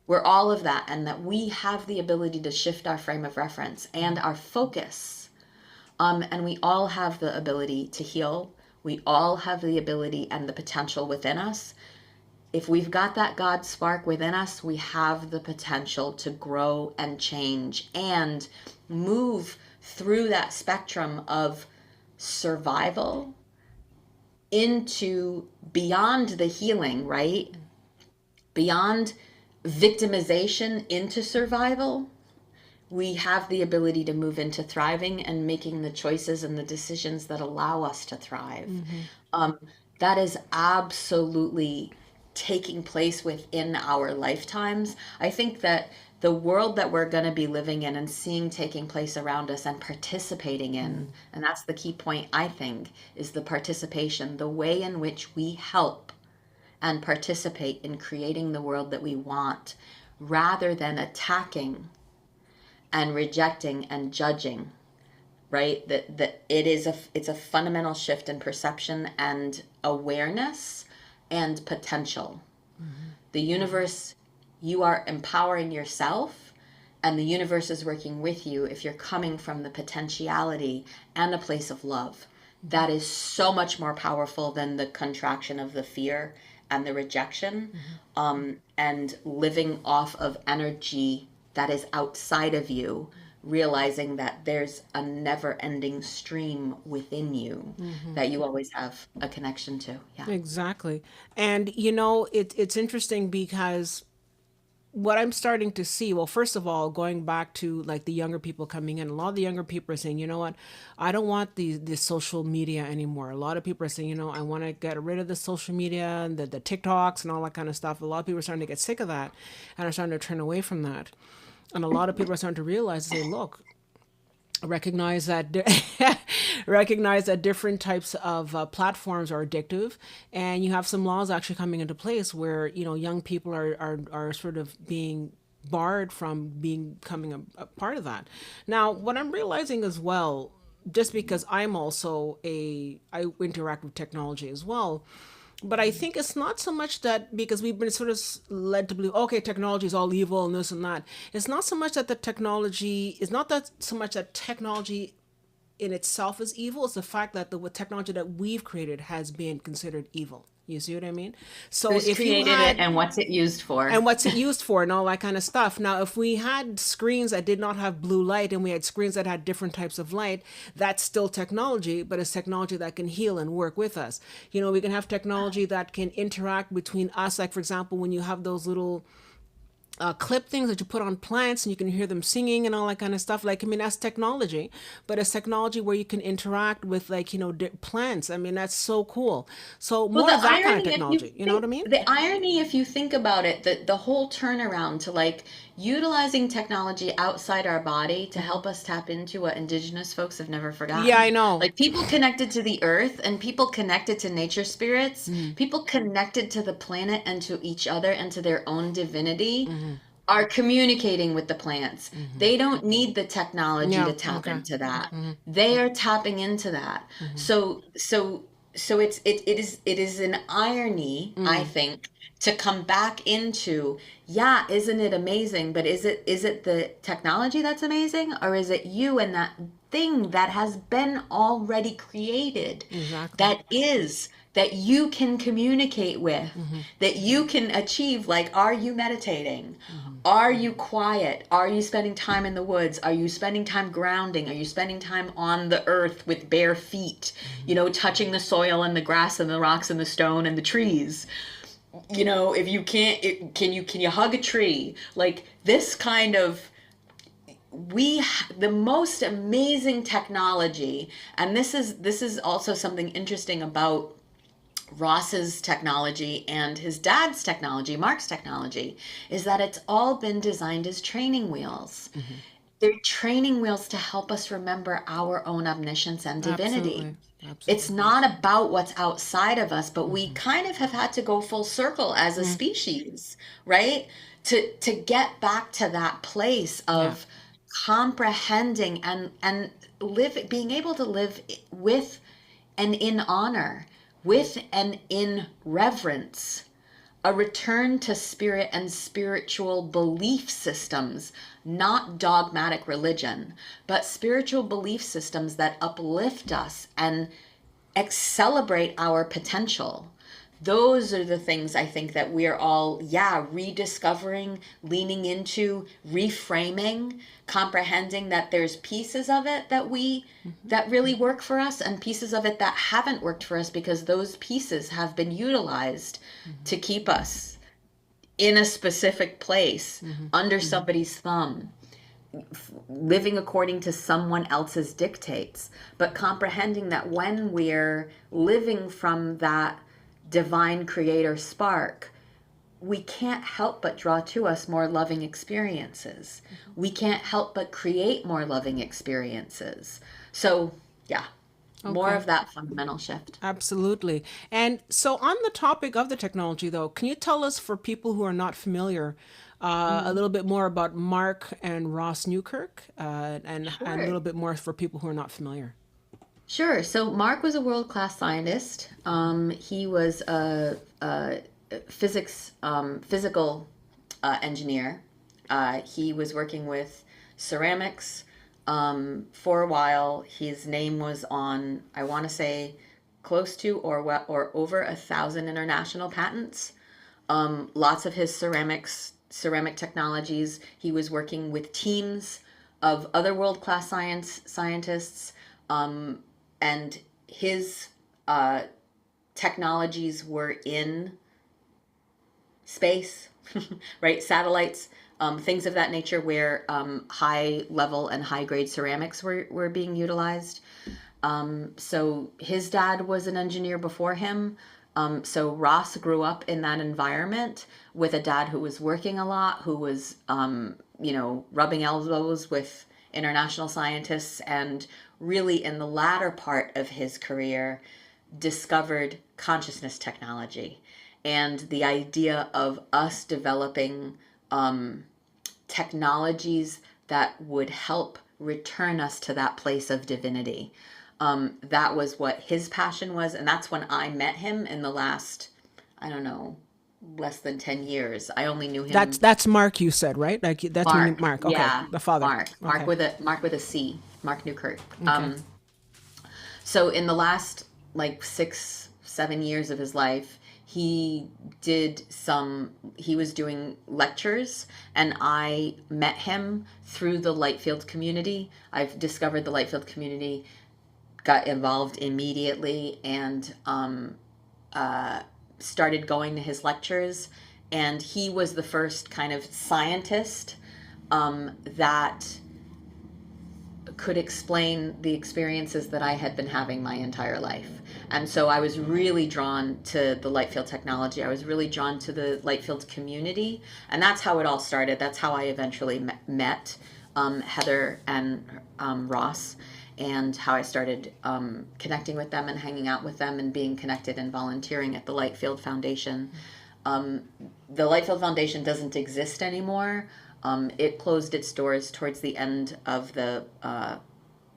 We're all of that, and that we have the ability to shift our frame of reference and our focus. And we all have the ability to heal. We all have the ability and the potential within us. If we've got that God spark within us, we have the potential to grow and change and move through that spectrum of survival into beyond the healing, right? Beyond victimization into survival. We have the ability to move into thriving and making the choices and the decisions that allow us to thrive. That is absolutely taking place within our lifetimes. I think that the world that we're going to be living in and seeing taking place around us and participating in, and that's the key point, I think, is the participation, the way in which we help and participate in creating the world that we want, rather than attacking and rejecting and judging, right? That it's a fundamental shift in perception and awareness and potential. The universe, you are empowering yourself, and the universe is working with you if you're coming from the potentiality and a place of love. That is so much more powerful than the contraction of the fear and the rejection, and living off of energy that is outside of you, realizing that there's a never-ending stream within you that you always have a connection to. Yeah. Exactly. And it's interesting because what I'm starting to see, well, first of all, going back to like the younger people coming in, a lot of the younger people are saying, you know what, I don't want the social media anymore. A lot of people are saying, I want to get rid of the social media and the TikToks and all that kind of stuff. A lot of people are starting to get sick of that and are starting to turn away from that. And a lot of people are starting to realize, say, look, recognize that different types of platforms are addictive, and you have some laws actually coming into place where young people are sort of being barred from becoming a part of that. Now, what I'm realizing as well, just because I'm also I interact with technology as well. But I think it's not so much that, because we've been sort of led to believe, okay, technology is all evil and this and that. It's not so much that technology in itself is evil. It's the fact that the technology that we've created has been considered evil. You see what I mean? So Who's if created you had, it and what's it used for? and what's it used for and all that kind of stuff. Now, if we had screens that did not have blue light and we had screens that had different types of light, that's still technology, but it's technology that can heal and work with us. We can have technology that can interact between us. Like, for example, when you have those little clip things that you put on plants and you can hear them singing and all that kind of stuff. Like, I mean, that's technology, but it's technology where you can interact with, like, plants. I mean, that's so cool. So more of that kind of technology, you know what I mean? The irony, if you think about it, the whole turnaround to like utilizing technology outside our body to help us tap into what indigenous folks have never forgotten. Yeah, I know. Like people connected to the earth and people connected to nature spirits, people connected to the planet and to each other and to their own divinity are communicating with the plants. They don't need the technology Yeah. to tap Okay. into that. They are tapping into that. So it is an irony, I think, to come back into, yeah, isn't it amazing? But is it the technology that's amazing, or is it you and that thing that has been already created, Exactly. that you can communicate with, that you can achieve? Like, are you meditating? Are you quiet? Are you spending time in the woods? Are you spending time grounding? Are you spending time on the earth with bare feet, touching the soil and the grass and the rocks and the stone and the trees? If you can't, can you hug a tree? Like, this kind of, the most amazing technology. And this is also something interesting about Ross's technology and his dad's technology, Mark's technology, is that it's all been designed as training wheels. They're training wheels to help us remember our own omniscience and divinity. Absolutely. It's Absolutely. not about what's outside of us, but we kind of have had to go full circle as a species, right? To get back to that place Yeah. of comprehending and being able to live with and in honor, with and in reverence, a return to spirit and spiritual belief systems, not dogmatic religion, but spiritual belief systems that uplift us and celebrate our potential. Those are the things I think that we're all, rediscovering, leaning into, reframing, comprehending that there's pieces of it that really work for us, and pieces of it that haven't worked for us, because those pieces have been utilized to keep us in a specific place, under somebody's thumb, living according to someone else's dictates. But comprehending that when we're living from that divine creator spark, we can't help but draw to us more loving experiences. We can't help but create more loving experiences. So, yeah, more Okay. of that fundamental shift. Absolutely. And so, on the topic of the technology, though, can you tell us, for people who are not familiar, a little bit more about Mark and Ross Newkirk, and a Sure. little bit more for people who are not familiar? Sure. So Mark was a world-class scientist. He was a physical engineer. He was working with ceramics for a while. His name was on, I want to say, close to or over 1,000 international patents. Lots of his ceramic technologies. He was working with teams of other world-class scientists. And his technologies were in space, right? Satellites, things of that nature, where high level and high grade ceramics were being utilized. So his dad was an engineer before him. So Ross grew up in that environment with a dad who was working a lot, who was, rubbing elbows with international scientists, and really in the latter part of his career discovered consciousness technology and the idea of us developing technologies that would help return us to that place of divinity. That was what his passion was, and that's when I met him in the last, I don't know, less than 10 years. I only knew him. That's Mark, you said, right? Like, that's when Mark, Mark. Okay, yeah, the father. Mark Okay. with a C, Mark Newkirk. Okay. So in the last like 6-7 years of his life, he was doing lectures, and I met him through the Lightfield community. I've discovered the Lightfield community, got involved immediately, and started going to his lectures. And he was the first kind of scientist that could explain the experiences that I had been having my entire life. And so I was really drawn to the Lightfield technology. I was really drawn to the Lightfield community. And that's how it all started. That's how I eventually met Heather and Ross, and how I started connecting with them and hanging out with them and being connected and volunteering at the Lightfield Foundation. The Lightfield Foundation doesn't exist anymore. It closed its doors towards the end of the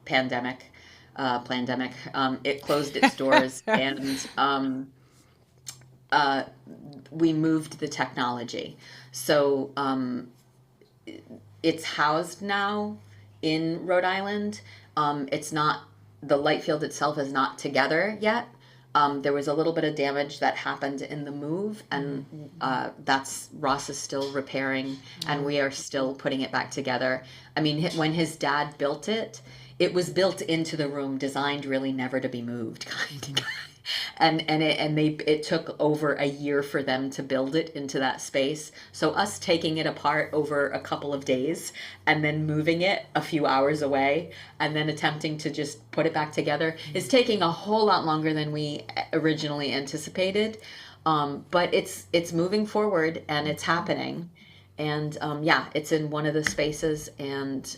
pandemic. It closed its doors, and we moved the technology. So it's housed now in Rhode Island. It's not, the light field itself is not together yet. There was a little bit of damage that happened in the move, and that's Ross is still repairing, and we are still putting it back together. I mean, when his dad built it, it was built into the room, designed really never to be moved, kind of. It took over a year for them to build it into that space. So us taking it apart over a couple of days and then moving it a few hours away and then attempting to just put it back together is taking a whole lot longer than we originally anticipated. But it's moving forward and it's happening. And it's in one of the spaces and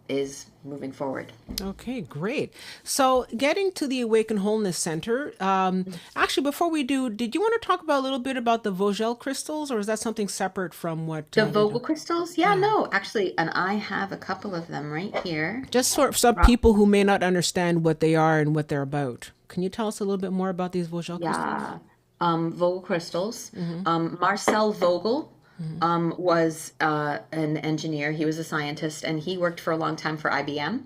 is moving forward. Okay, great. So getting to the Awaken Wholeness Center, actually, before we do, did you want to talk about a little bit about the Vogel crystals, or is that something separate from what? The Vogel crystals? Yeah, no, actually, and I have a couple of them right here. Just for some people who may not understand what they are and what they're about, can you tell us a little bit more about these Vogel crystals? Yeah, Vogel crystals. Marcel Vogel was an engineer. He was a scientist, and he worked for a long time for IBM.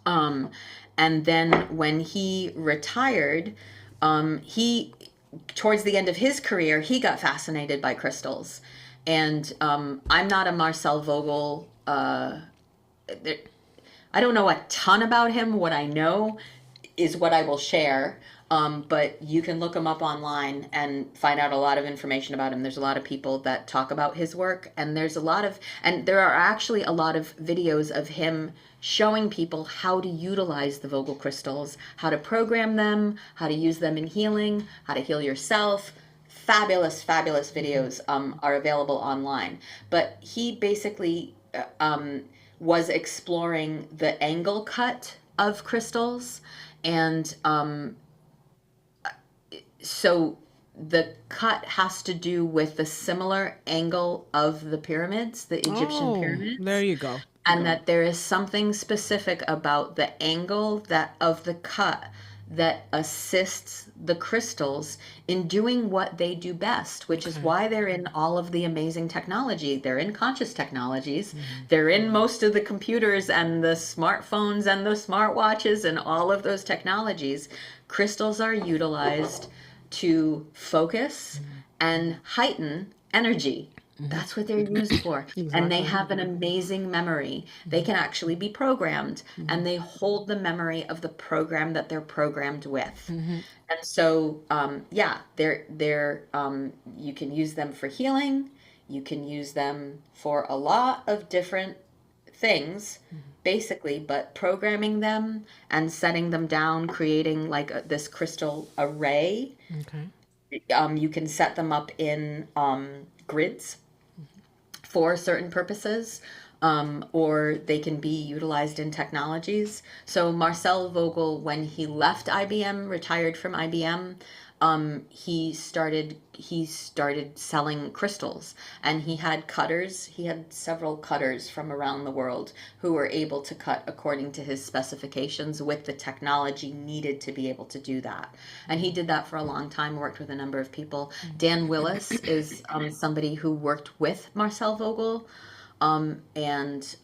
And then when he retired, towards the end of his career, he got fascinated by crystals. And I'm not a Marcel Vogel. I don't know a ton about him. What I know is what I will share. But you can look him up online and find out a lot of information about him. There's a lot of people that talk about his work, and there are actually a lot of videos of him showing people how to utilize the Vogel crystals, how to program them, how to use them in healing, how to heal yourself. Fabulous, fabulous videos are available online. But he basically was exploring the angle cut of crystals, and so the cut has to do with the similar angle of the pyramids, the Egyptian pyramids. There you go. And that there is something specific about the angle of the cut that assists the crystals in doing what they do best, which is why they're in all of the amazing technology. They're in Conscious Technologies. They're in most of the computers and the smartphones and the smartwatches and all of those technologies. Crystals are utilized to focus and heighten energy. That's what they're used for. Exactly. And they have an amazing memory. They can actually be programmed, and they hold the memory of the program that they're programmed with. And so, they're you can use them for healing. You can use them for a lot of different things, basically, but programming them and setting them down, creating like this crystal array. You can set them up in grids for certain purposes, or they can be utilized in technologies. So Marcel Vogel, when he left IBM, retired from IBM, he started selling crystals, and he had cutters. He had several cutters from around the world who were able to cut according to his specifications with the technology needed to be able to do that. And he did that for a long time, worked with a number of people. Dan Willis is somebody who worked with Marcel Vogel, and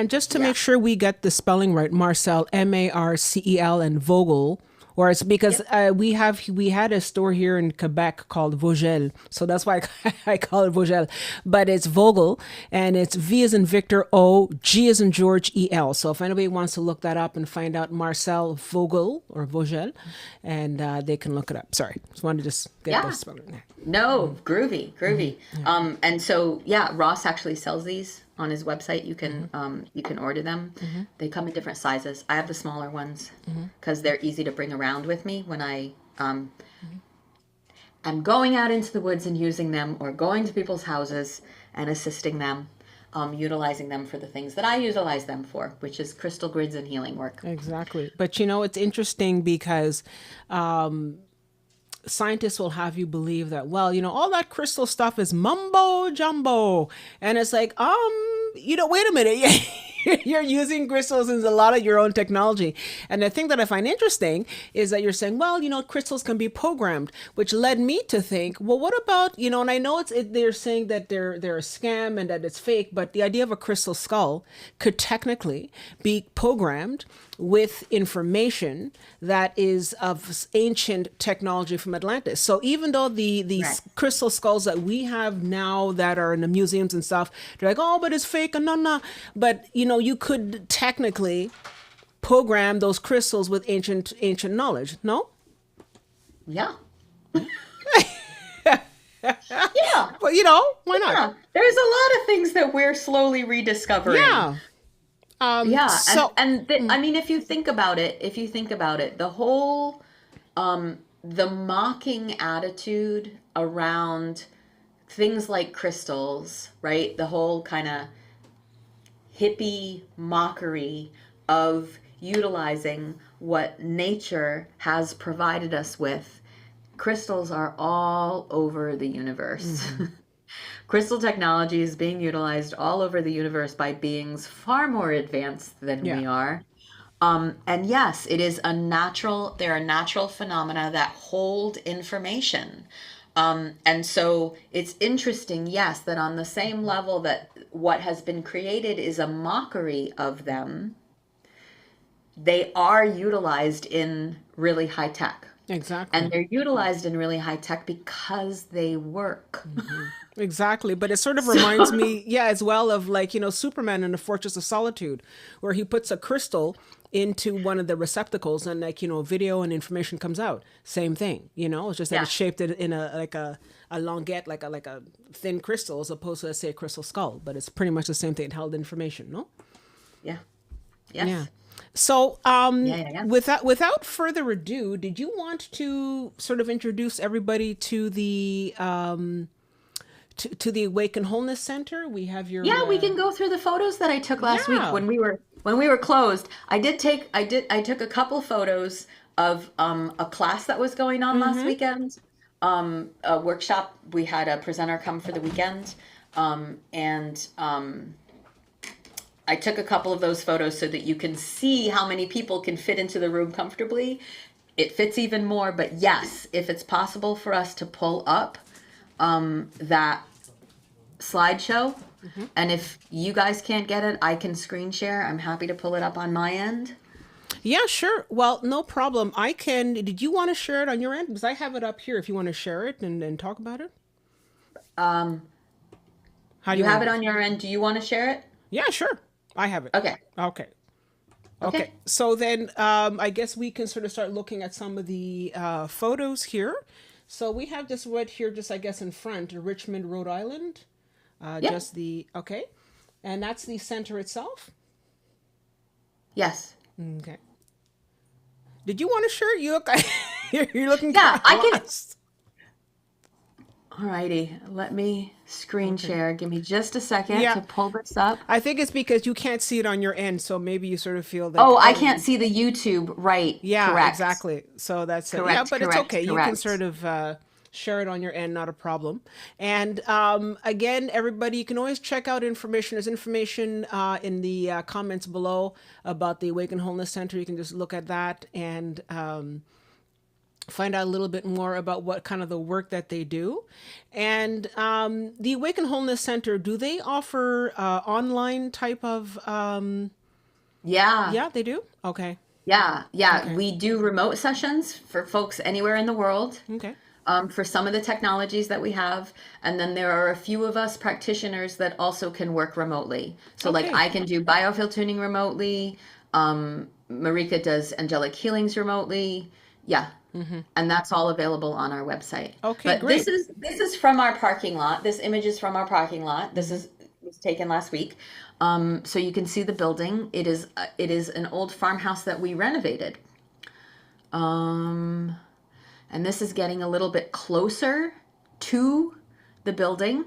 just to make sure we get the spelling right, Marcel, Marcel, and Vogel. Or it's because we had a store here in Quebec called Vogel, so that's why I call it Vogel. But it's Vogel, and it's V as in Victor, O, G as in George, E, L. So if anybody wants to look that up and find out Marcel Vogel or Vogel, and they can look it up. Sorry, just wanted to just get the spelling there. No, groovy. And so Ross actually sells these on his website. You can order them. They come in different sizes. I have the smaller ones because they're easy to bring around with me when I am going out into the woods and using them, or going to people's houses and assisting them, utilizing them for the things that I utilize them for, which is crystal grids and healing work. Exactly. But it's interesting because scientists will have you believe that, well, all that crystal stuff is mumbo jumbo. And it's like, wait a minute. You're using crystals in a lot of your own technology. And the thing that I find interesting is that you're saying, well, crystals can be programmed, which led me to think, well, what about, and I know they're saying that they're a scam and that it's fake, but the idea of a crystal skull could technically be programmed with information that is of ancient technology from Atlantis. So even though the Right. crystal skulls that we have now that are in the museums and stuff, they're like, oh, but it's fake and no. But you could technically program those crystals with ancient knowledge. No? Yeah. Yeah. But why not? Yeah. There's a lot of things that we're slowly rediscovering. Yeah. Yeah. So I mean, if you think about it, the whole, the mocking attitude around things like crystals, right? The whole kind of hippie mockery of utilizing what nature has provided us with. Crystals are all over the universe. Crystal technology is being utilized all over the universe by beings far more advanced than yeah. we are. And yes, there are natural phenomena that hold information. And so it's interesting, yes, that on the same level that what has been created is a mockery of them, they are utilized in really high tech. Exactly. And they're utilized in really high tech because they work. Exactly. But it sort of reminds me, as well of like, Superman in the Fortress of Solitude, where he puts a crystal into one of the receptacles and like, video and information comes out. Same thing, it's just that Yeah. it's shaped in a longuette, like a thin crystal as opposed to, let's say, a crystal skull. But it's pretty much the same thing. It held information, no? Yeah. Yes. Yeah. So, Yeah. without further ado, did you want to sort of introduce everybody to the to the Awaken Wholeness Center? We have your Yeah, we can go through the photos that I took last week Yeah. when we were closed. I took a couple photos of a class that was going on last weekend. A workshop. We had a presenter come for the weekend. And I took a couple of those photos so that you can see how many people can fit into the room comfortably. It fits even more, but yes, if it's possible for us to pull up that slideshow, and if you guys can't get it, I can screen share. I'm happy to pull it up on my end. Yeah, sure. Well, no problem. I can. Did you want to share it on your end? Because I have it up here. If you want to share it and talk about it. How do You have want it on your end. Do you want to share it? Yeah, sure. I have it. Okay. Okay. Okay. So then I guess we can sort of start looking at some of the photos here. So we have this right here, just I guess in front, Richmond, Rhode Island. Yep. Okay. And that's the center itself. Yes. Okay. Did you want to share? You look, you're looking Yeah, I can. lost. Alrighty, let me screen share. Give me just a second Yeah. to pull this up. I think it's because you can't see it on your end, so maybe you sort of feel that. Oh, I can't see the YouTube. Right. Yeah, Correct. exactly. So that's it. Yeah, Correct, but it's correct, okay. You can correct. sort of share it on your end, not a problem. And again, everybody, you can always check out information. There's information in the comments below about the Awaken Wholeness Center. You can just look at that and find out a little bit more about what kind of the work that they do. And the Awaken Wholeness Center, do they offer online type of? Yeah. Yeah, they do. Okay. Yeah. Yeah. Okay. We do remote sessions for folks anywhere in the world. Okay. For some of the technologies that we have. And then there are a few of us practitioners that also can work remotely. So like Okay. I can do biofield tuning remotely. Marika does angelic healings remotely. Yeah. And that's all available on our website. Okay, But great. this is from our parking lot. This image is from our parking lot. This was taken last week. So you can see the building. It is an old farmhouse that we renovated. And this is getting a little bit closer to the building.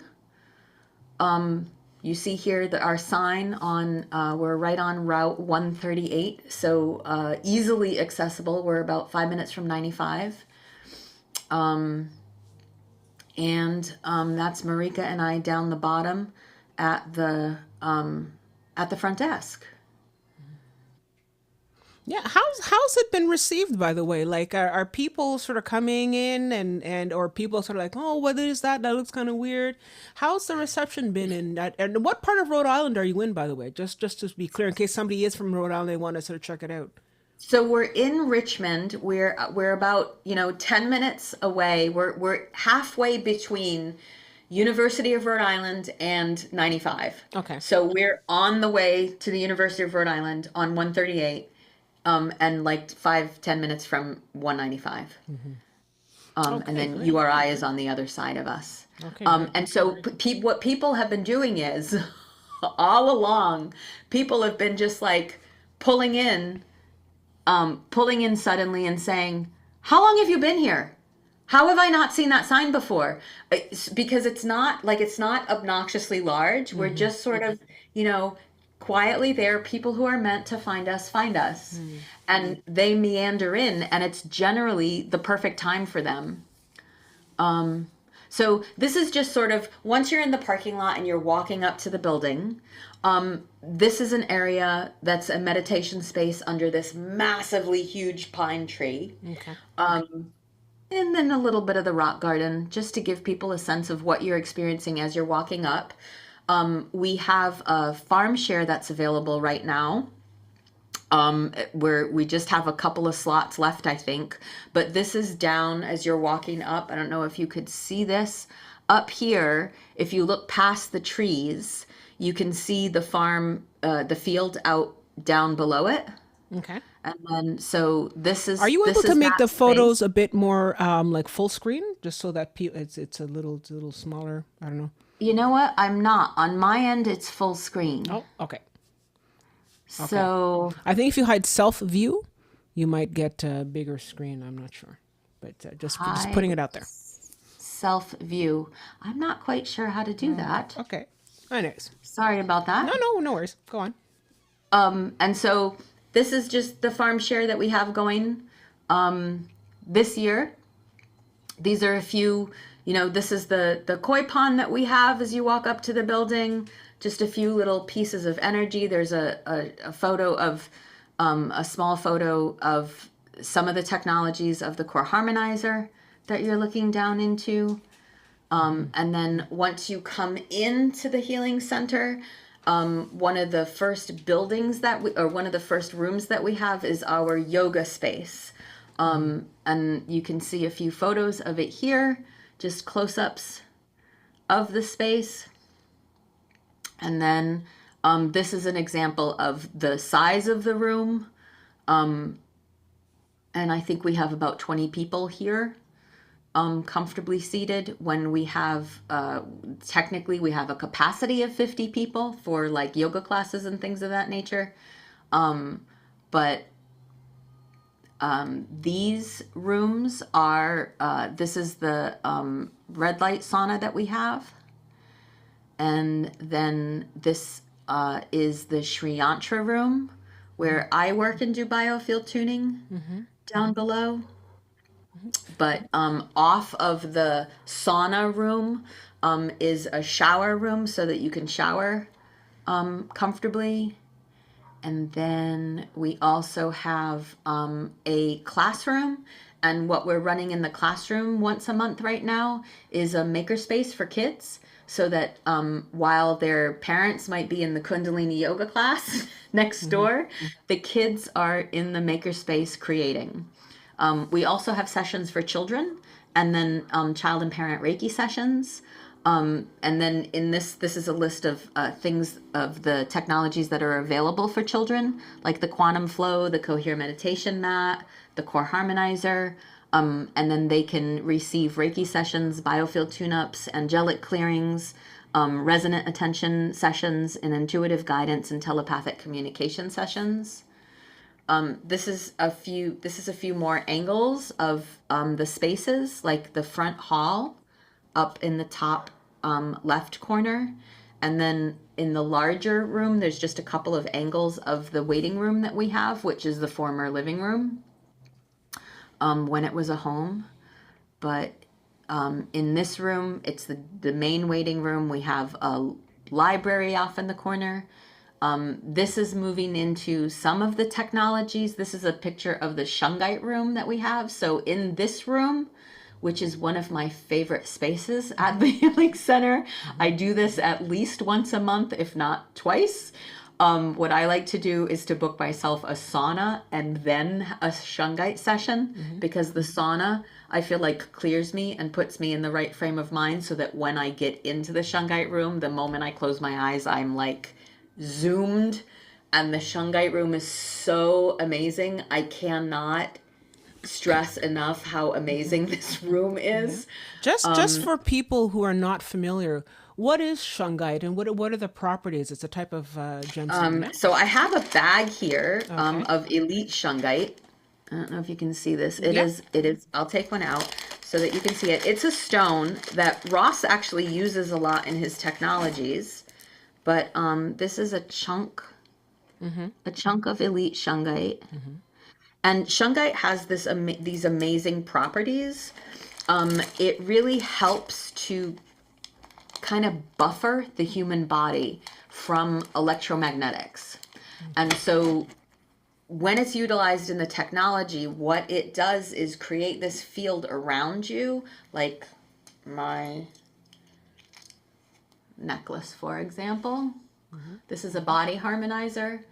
You see here that our sign on, we're right on Route 138, so easily accessible. We're about 5 minutes from 95. That's Marika and I down the bottom at the front desk. Yeah, how's it been received, by the way? Like, are people sort of coming in and or people sort of like, oh, what is that? That looks kind of weird. How's the reception been in that? And what part of Rhode Island are you in, by the way? Just to be clear, in case somebody is from Rhode Island, they want to sort of check it out. So we're in Richmond. We're about 10 minutes away. We're halfway between University of Rhode Island and 95. Okay. So we're on the way to the University of Rhode Island on 138, and like 5-10 minutes from 195. And Okay, then great. URI is on the other side of us. Okay, great. And so what people have been doing is all along, people have been just like pulling in suddenly and saying, "How long have you been here? How have I not seen that sign before?" Because it's not obnoxiously large. We're just sort of, quietly there. People who are meant to find us, and they meander in, and it's generally the perfect time for them. So this is just sort of, once you're in the parking lot and you're walking up to the building, this is an area that's a meditation space under this massively huge pine tree. Okay. And then a little bit of the rock garden, just to give people a sense of what you're experiencing as you're walking up. We have a farm share that's available right now. Where we just have a couple of slots left, I think. But this is down as you're walking up. I don't know if you could see this. Up here, if you look past the trees, you can see the farm, the field out down below it. Okay. And then, so this is. Are you this able to is make that the photos space. a bit more like full screen, just so that it's a little smaller? I don't know. You know what? I'm not. On my end, it's full screen. Oh, okay. Okay. So I think if you hide self view, you might get a bigger screen. I'm not sure, but just putting hide it out there. self view. I'm not quite sure how to do that. Okay. Anyways, Sorry about that. no worries. Go on. And so this is just the farm share that we have going this year. These are a few, this is the koi pond that we have as you walk up to the building. Just a few little pieces of energy. There's a photo of, a small photo of some of the technologies of the core harmonizer that you're looking down into. And then once you come into the healing center, one of the first buildings one of the first rooms that we have is our yoga space. And you can see a few photos of it here, just close-ups of the space. And then this is an example of the size of the room. And I think we have about 20 people here, comfortably seated. When we have, technically we have a capacity of 50 people for like yoga classes and things of that nature. But these rooms are, this is the red light sauna that we have. And then this is the Sri Yantra room where I work and do biofield tuning down below. But off of the sauna room is a shower room so that you can shower comfortably. And then we also have a classroom. And what we're running in the classroom once a month right now is a makerspace for kids. So that while their parents might be in the Kundalini yoga class next door, the kids are in the makerspace creating. We also have sessions for children, and then child and parent Reiki sessions. And then in this is a list of things of the technologies that are available for children, like the quantum flow, the cohere meditation mat, the core harmonizer. And then they can receive Reiki sessions, biofield tune-ups, angelic clearings, resonant attention sessions, and intuitive guidance and telepathic communication sessions. This is a few more angles of the spaces, like the front hall up in the top left corner. And then in the larger room, there's just a couple of angles of the waiting room that we have, which is the former living room. When it was a home. but in this room, it's the main waiting room. We have a library off in the corner. This is moving into some of the technologies. This is a picture of the shungite room that we have. So in this room, which is one of my favorite spaces at the Healing Center, I do this at least once a month, if not twice. What I like to do is to book myself a sauna and then a shungite session, because the sauna, I feel like, clears me and puts me in the right frame of mind, so that when I get into the shungite room, the moment I close my eyes, I'm like zoomed. And the shungite room is so amazing. I cannot stress enough how amazing this room is. Just for people who are not familiar, what is shungite and what are the properties? It's a type of gemstone. Yeah? So I have a bag here Okay. of elite shungite. I don't know if you can see this. It Yeah. is, I'll take one out so that you can see it. It's a stone that Ross actually uses a lot in his technologies. But this is a chunk of elite shungite. And shungite has these amazing properties. It really helps to kind of buffer the human body from electromagnetics. And so when it's utilized in the technology, what it does is create this field around you, like my necklace, for example. This is a body harmonizer.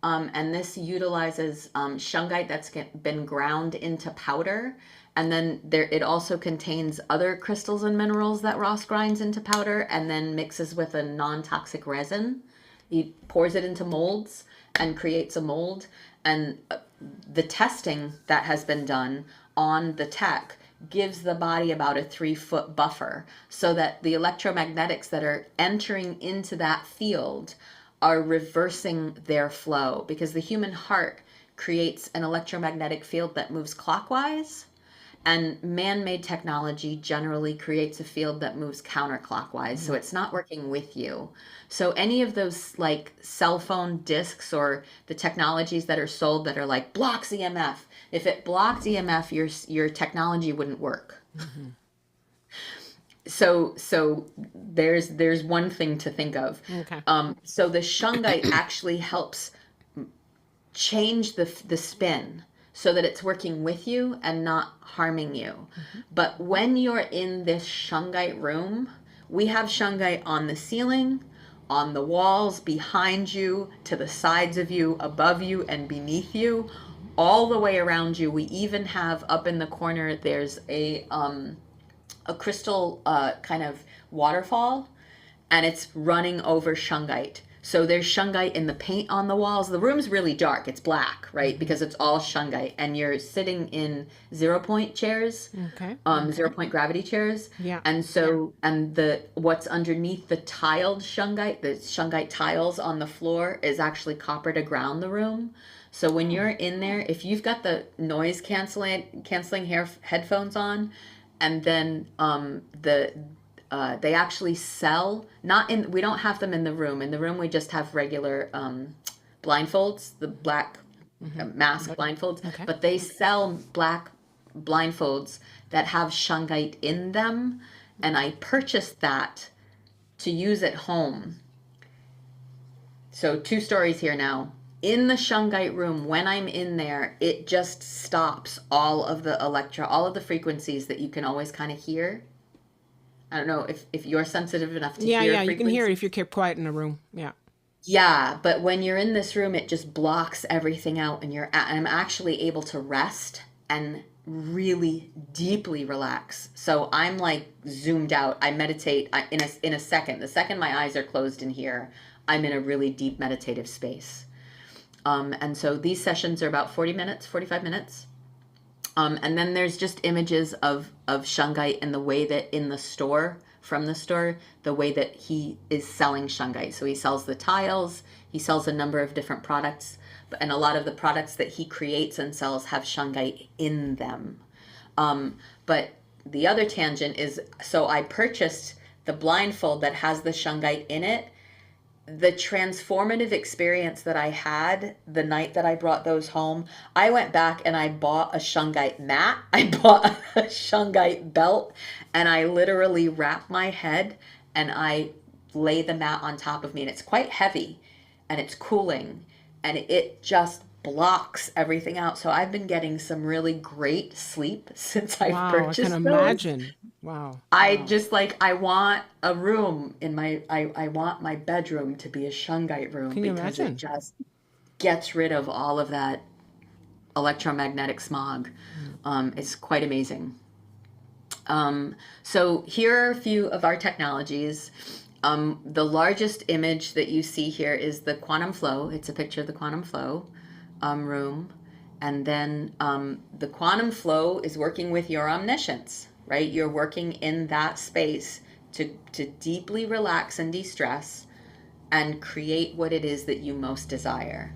And this utilizes shungite that's been ground into powder. And then it also contains other crystals and minerals that Ross grinds into powder and then mixes with a non-toxic resin. He pours it into molds and creates a mold. And the testing that has been done on the tech gives the body about a 3-foot buffer, so that the electromagnetics that are entering into that field are reversing their flow, because the human heart creates an electromagnetic field that moves clockwise, and man-made technology generally creates a field that moves counterclockwise. So it's not working with you. So any of those like cell phone discs or the technologies that are sold that are like blocks EMF, if it blocked EMF, your technology wouldn't work. So there's one thing to think of. Okay. So the shungite actually helps change the spin so that it's working with you and not harming you. But when you're in this shungite room, we have shungite on the ceiling, on the walls, behind you, to the sides of you, above you, and beneath you, all the way around you. We even have up in the corner, there's a crystal kind of waterfall, and it's running over shungite. So there's shungite in the paint on the walls. The room's really dark. It's black, right? Because it's all shungite. And you're sitting in 0-point chairs, Okay. 0-point gravity chairs. Yeah. And so, and what's underneath the tiled shungite, the shungite tiles on the floor, is actually copper to ground the room. So when you're in there, if you've got the noise canceling headphones on, and then they actually sell, we don't have them in the room. In the room, we just have regular blindfolds, the black mask blindfolds. Okay. But they sell black blindfolds that have shungite in them. And I purchased that to use at home. So 2 stories here now. In the shungite room, when I'm in there, it just stops all of the frequencies that you can always kind of hear. I don't know if you're sensitive enough to hear frequencies. You can hear it if you keep quiet in a room. Yeah. Yeah, but when you're in this room, it just blocks everything out, and I'm actually able to rest and really deeply relax. So I'm like zoomed out. I meditate in a second. The second my eyes are closed in here, I'm in a really deep meditative space. And so these sessions are about 45 minutes. And then there's just images of shungite and the way that from the store, the way that he is selling shungite. So he sells the tiles, he sells a number of different products, and a lot of the products that he creates and sells have shungite in them. But the other tangent is, so I purchased the blindfold that has the shungite in it, the transformative experience that I had the night that I brought those home, I went back and I bought a shungite mat. I bought a shungite belt, and I literally wrap my head and I lay the mat on top of me, and it's quite heavy and it's cooling, and it just blocks everything out. So I've been getting some really great sleep since I've Wow, I can purchased those. imagine. Wow. I just like, I want a room in my, I want my bedroom to be a shungite room Can you because it imagine? just gets rid of all of that electromagnetic smog. It's quite amazing. So here are a few of our technologies. The largest image that you see here is the quantum flow. It's a picture of the quantum flow room. And then the quantum flow is working with your omniscience, right? You're working in that space to deeply relax and de-stress and create what it is that you most desire.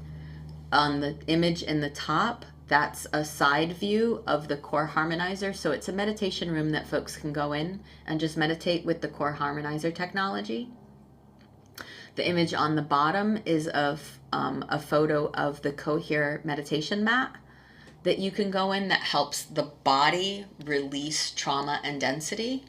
On the image in the top, that's a side view of the core harmonizer. So it's a meditation room that folks can go in and just meditate with the core harmonizer technology. The image on the bottom is of a photo of the Cohere meditation mat that you can go in that helps the body release trauma and density.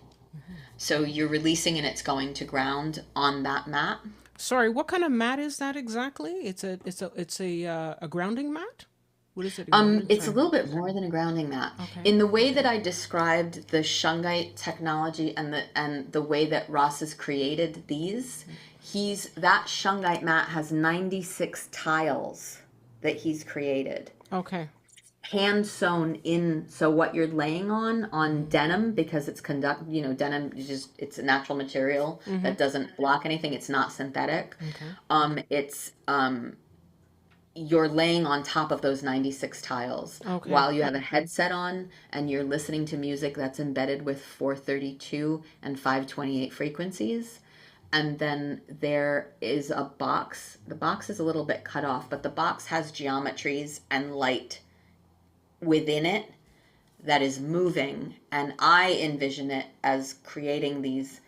So you're releasing and it's going to ground on that mat. Sorry, what kind of mat is that exactly? It's a grounding mat? What is it? A grounding? It's a Sorry. little bit more than a grounding mat. Okay. In the way that I described the shungite technology and the way that Ross has created these, that shungite mat has 96 tiles that he's created, Okay. hand sewn in. So what you're laying on denim, because it's denim is just, it's a natural material that doesn't block anything. It's not synthetic. Okay. It's you're laying on top of those 96 tiles Okay. while you have a headset on and you're listening to music that's embedded with 432 and 528 frequencies. And then there is a box. The box is a little bit cut off, but the box has geometries and light within it that is moving. And I envision it as creating these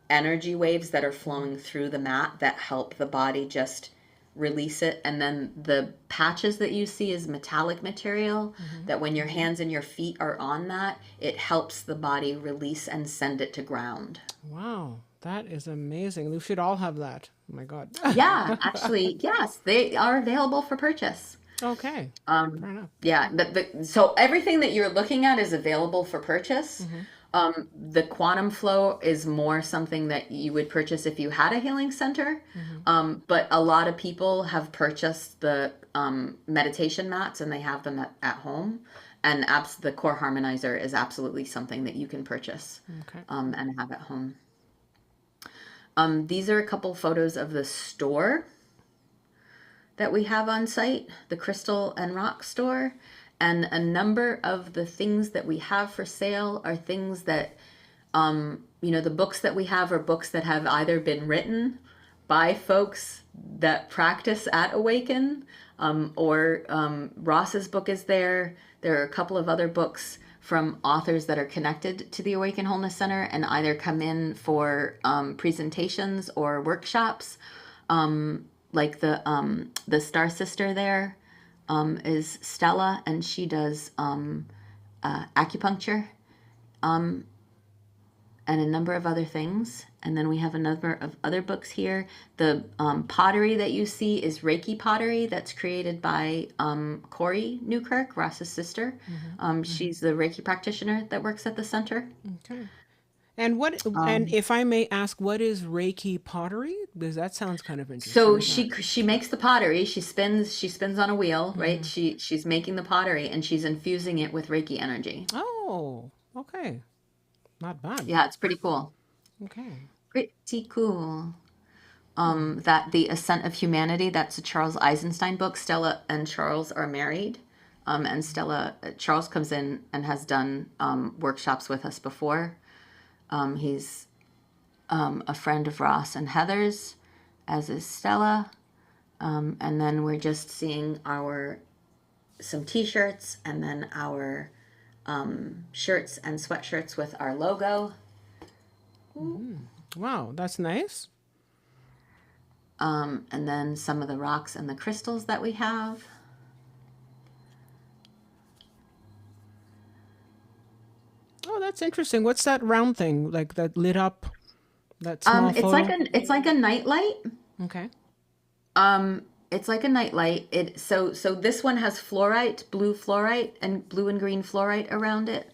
energy waves that are flowing through the mat that help the body just release it. And then the patches that you see is metallic material that when your hands and your feet are on that, it helps the body release and send it to ground. Wow, that is amazing. We should all have that. Oh my God. Yeah, actually, yes, they are available for purchase. Okay. Fair enough. Yeah, so everything that you're looking at is available for purchase. The quantum flow is more something that you would purchase if you had a healing center. But a lot of people have purchased the meditation mats and they have them at home. And the core harmonizer is absolutely something that you can purchase Okay. and have at home. These are a couple photos of the store that we have on site, the Crystal and Rock store. And a number of the things that we have for sale are things that, the books that we have are books that have either been written by folks that practice at Awaken, or Ross's book is there. There are a couple of other books from authors that are connected to the Awaken Wholeness Center and either come in for presentations or workshops. Like the Star Sister there is Stella, and she does acupuncture and a number of other things. And then we have a number of other books here. The pottery that you see is Reiki pottery that's created by Corey Newkirk, Ross's sister. She's the Reiki practitioner that works at the center. Okay. And if I may ask, what is Reiki pottery? Because that sounds kind of interesting. So she makes the pottery. She spins on a wheel, right? She's making the pottery and she's infusing it with Reiki energy. Oh, okay. Not bad. Yeah, it's pretty cool. Okay. Pretty cool. That the Ascent of Humanity, that's a Charles Eisenstein book. Stella and Charles are married. And Charles comes in and has done workshops with us before. He's a friend of Ross and Heather's, as is Stella. And then we're just seeing some t-shirts and then our shirts and sweatshirts with our logo. Wow, that's nice. And then some of the rocks and the crystals that we have. Oh, that's interesting. What's that round thing, like that lit up, that small photo? It's like a nightlight. Okay. It's like a nightlight. So this one has fluorite, blue fluorite, and blue and green fluorite around it.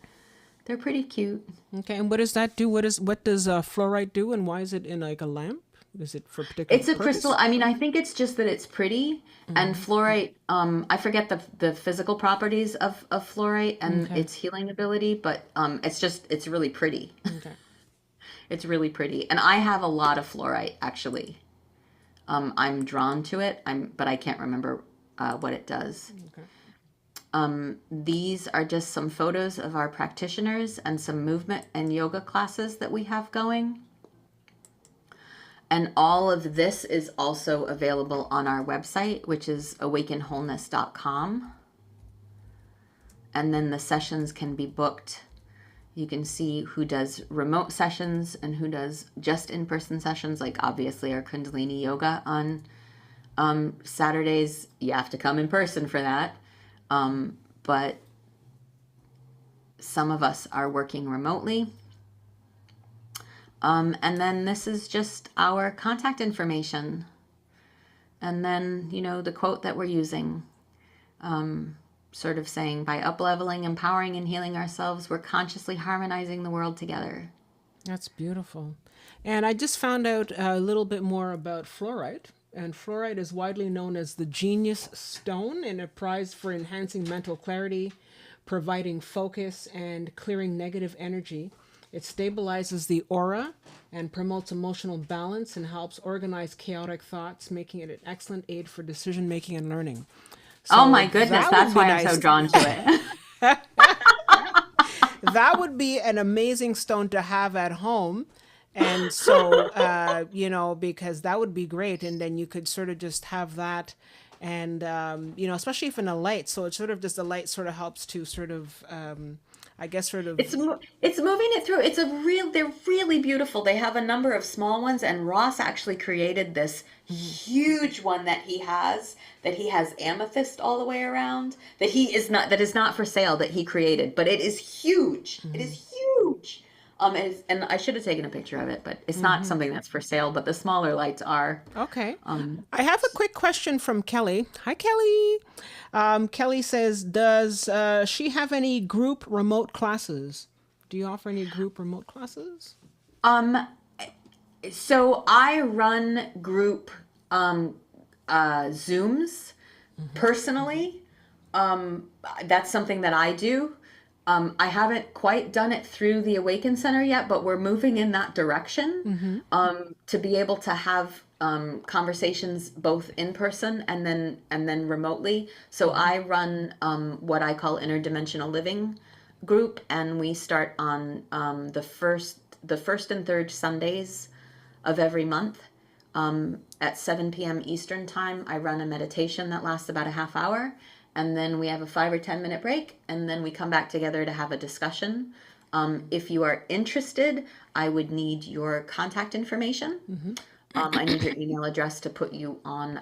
They're pretty cute. Okay. And what does that do? What does fluorite do, and why is it in like a lamp? Is it for a particular It's a crystal. purpose? I mean, I think it's just that it's pretty. And fluorite, I forget the physical properties of fluorite and Okay. its healing ability, but it's really pretty. Okay. It's really pretty. And I have a lot of fluorite, actually. I'm drawn to it, but I can't remember what it does. Okay. These are just some photos of our practitioners and some movement and yoga classes that we have going. And all of this is also available on our website, which is awakenwholeness.com. And then the sessions can be booked. You can see who does remote sessions and who does just in-person sessions, like obviously our Kundalini yoga on Saturdays. You have to come in person for that. But some of us are working remotely. And then this is just our contact information. And then, the quote that we're using, sort of saying, by up-leveling, empowering, and healing ourselves, we're consciously harmonizing the world together. That's beautiful. And I just found out a little bit more about fluorite. And fluorite is widely known as the genius stone and a prize for enhancing mental clarity, providing focus, and clearing negative energy. It stabilizes the aura and promotes emotional balance and helps organize chaotic thoughts, making it an excellent aid for decision making and learning. Oh So my goodness, that that's would be why I'm nice. so drawn to it. That would be an amazing stone to have at home. And so, because that would be great. And then you could sort of just have that. And, especially if in a light. So it's sort of just the light sort of helps to sort of, I guess, sort of. It's moving it through. They're really beautiful. They have a number of small ones, and Ross actually created this huge one that he has amethyst all the way around, that is not for sale, that he created, but it is huge. It is huge. And I should have taken a picture of it, but it's not something that's for sale, but the smaller lights are. Okay. I have a quick question from Kelly. Hi, Kelly. Kelly says, does she have any group remote classes? Do you offer any group remote classes? So I run group Zooms personally. That's something that I do. I haven't quite done it through the Awaken Center yet, but we're moving in that direction, to be able to have conversations both in person and then remotely. So I run what I call interdimensional living group, and we start on the first and third Sundays of every month. At 7 p.m. Eastern time, I run a meditation that lasts about a half hour. And then we have a 5 or 10 minute break, and then we come back together to have a discussion. If you are interested, I would need your contact information. I need your email address to put you on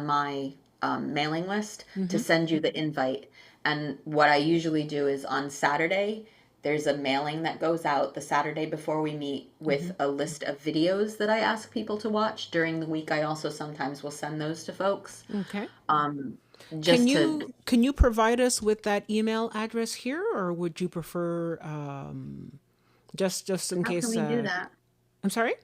my mailing list, to send you the invite. And what I usually do is on Saturday, there's a mailing that goes out the Saturday before we meet with a list of videos that I ask people to watch. During the week, I also sometimes will send those to folks. Okay. Just Can you provide us with that email address here, or would you prefer just in How case? can we do that? I'm sorry.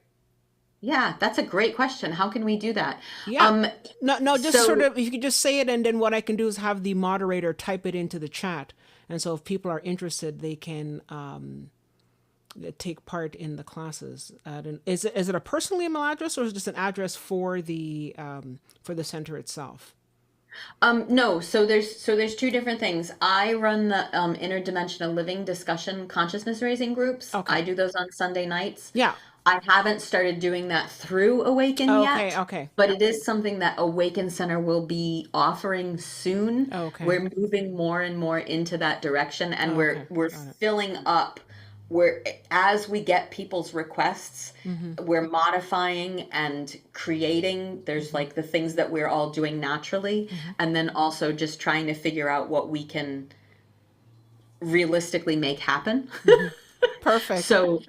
Yeah, that's a great question. How can we do that? Yeah. No, just so- sort of, if you could just say it, and then what I can do is have the moderator type it into the chat. And so if people are interested, they can take part in the classes. Is it a personal email address, or is it just an address for the center itself? No, so there's two different things. I run the interdimensional living discussion consciousness raising groups. Okay. I do those on Sunday nights. Yeah. I haven't started doing that through Awaken yet. Okay. But it is something that Awaken Center will be offering soon. Okay. We're moving more and more into that direction, and we're Got it. filling up we're as we get people's requests, we're modifying and creating. There's like the things that we're all doing naturally, and then also just trying to figure out what we can realistically make happen. Perfect. So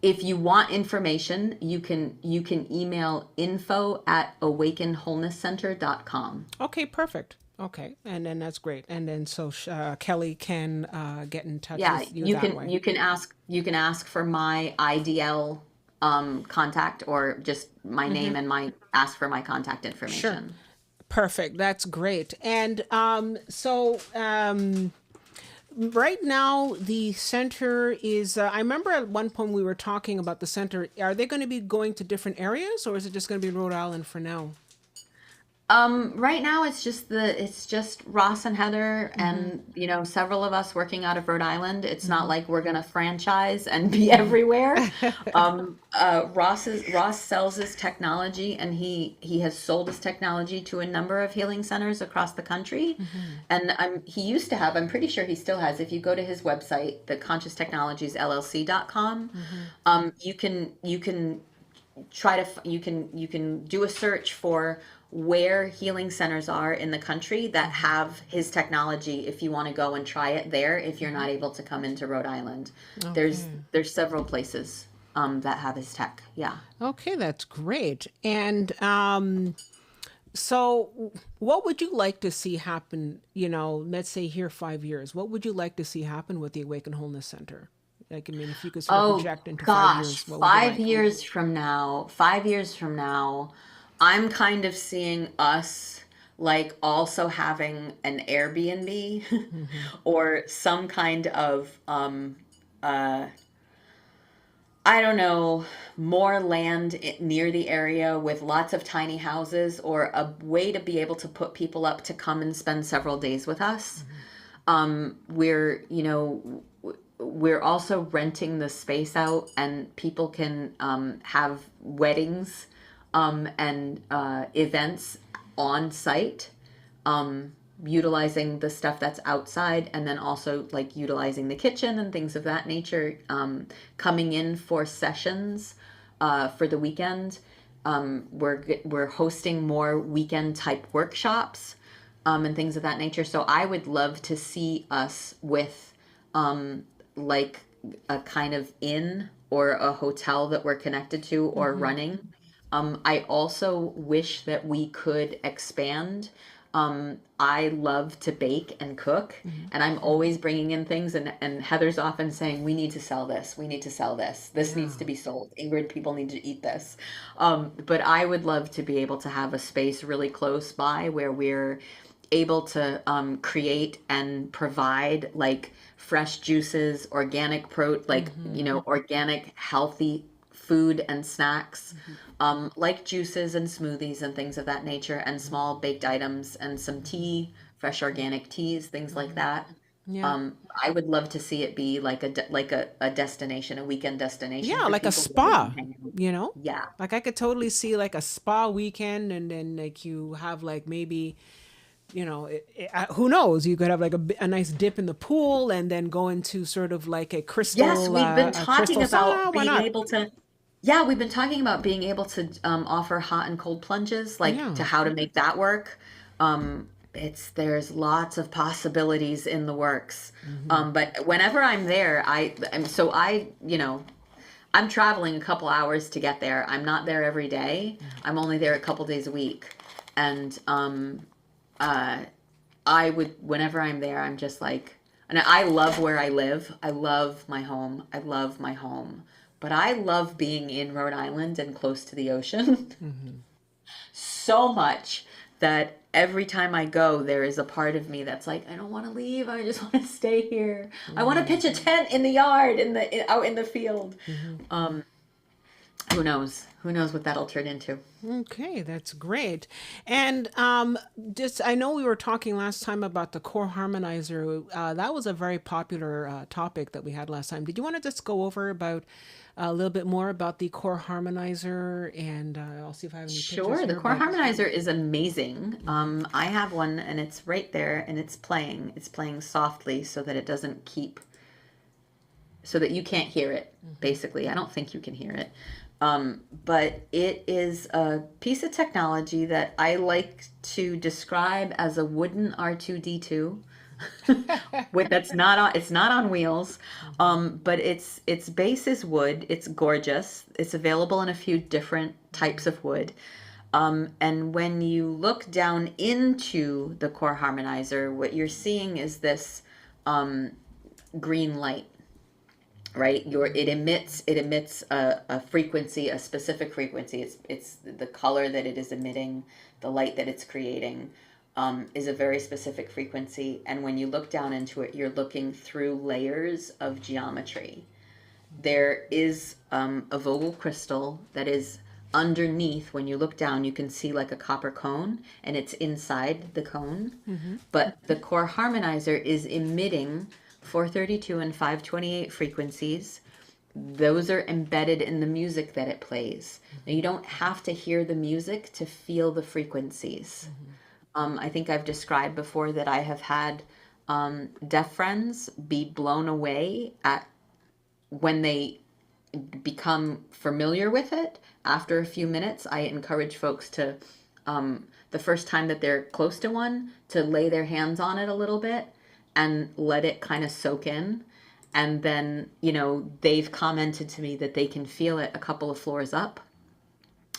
if you want information, you can email info@awakenwholenesscenter.com. Okay, perfect. Okay, and then that's great. And then so Kelly can get in touch Yeah, with you that way. you can ask for my IDL contact, or just my name and my ask for my contact Sure. information. Perfect. That's great. And right now the center is. I remember at one point we were talking about the center. Are they going to be going to different areas, or is it just going to be Rhode Island for now? Right now it's just Ross and Heather, and several of us working out of Rhode Island. It's not like we're gonna franchise and be everywhere. Ross sells his technology, and he has sold his technology to a number of healing centers across the country. And he used to have, I'm pretty sure he still has. If you go to his website, the Conscious Technologies LLC.com, you can you can do a search for where healing centers are in the country that have his technology, if you want to go and try it there, if you're not able to come into Rhode Island. There's several places that have his tech. Yeah. Okay, that's great. And so what would you like to see happen, let's say here 5 years? What would you like to see happen with the Awaken Wholeness Center? Like, I mean, if you could sort of Oh project into gosh, 5 years, what would you like? 5 years from now, I'm kind of seeing us like also having an Airbnb or some kind of I don't know, more land near the area with lots of tiny houses, or a way to be able to put people up to come and spend several days with us. We're also renting the space out, and people can have weddings and events on site, utilizing the stuff that's outside, and then also like utilizing the kitchen and things of that nature, coming in for sessions for the weekend. We're hosting more weekend type workshops and things of that nature. So I would love to see us with like a kind of inn or a hotel that we're connected to or running. I also wish that we could expand. I love to bake and cook, and I'm always bringing in things. And Heather's often saying, "We need to sell this. We need to sell this. This needs to be sold. Ingrid, people need to eat this." But I would love to be able to have a space really close by where we're able to create and provide like fresh juices, organic organic healthy food and snacks, like juices and smoothies and things of that nature, and small baked items and some tea, fresh organic teas, things like that. Yeah. I would love to see it be like a destination, a weekend destination Yeah, for like a people who want to spa, come hang out. you know? Yeah. Like I could totally see like a spa weekend, and then like you have like maybe, who knows? You could have like a nice dip in the pool, and then go into sort of like a Yes, crystal we've been a crystal talking about sauna. Why being not? able to. Yeah, we've been talking about being able to offer hot and cold plunges, like Yeah. to how to make that work. There's lots of possibilities in the works. But whenever I'm there, I'm traveling a couple hours to get there. I'm not there every day. I'm only there a couple days a week, and whenever I'm there, I'm just like, and I love where I live. I love my home. I love my home. But I love being in Rhode Island and close to the ocean so much that every time I go, there is a part of me that's like, I don't want to leave. I just want to stay here. I want to pitch a tent in the yard, out in the field. Who knows? Who knows what that'll turn into? Okay, that's great. And just I know we were talking last time about the core harmonizer. That was a very popular topic that we had last time. Did you want to just go over about a little bit more about the core harmonizer? And I'll see if I have any pictures Sure, the here. core But harmonizer is amazing. I have one, and it's right there, and it's playing. It's playing softly so that it doesn't keep so that you can't hear it, basically. I don't think you can hear it. But it is a piece of technology that I like to describe as a wooden R2D2. That's not on, it's not on wheels, but its base is wood. It's gorgeous. It's available in a few different types of wood. And when you look down into the core harmonizer, what you're seeing is this green light, right? It emits a frequency, a specific frequency. It's the color that it is emitting, the light that it's creating, is a very specific frequency. And when you look down into it, you're looking through layers of geometry. There is a Vogel crystal that is underneath. When you look down, you can see like a copper cone, and it's inside the cone. But the core harmonizer is emitting 432 and 528 frequencies. Those are embedded in the music that it plays. Now, you don't have to hear the music to feel the frequencies. I think I've described before that I have had deaf friends be blown away at when they become familiar with it. After a few minutes, I encourage folks to, the first time that they're close to one, to lay their hands on it a little bit and let it kind of soak in. And then, they've commented to me that they can feel it a couple of floors up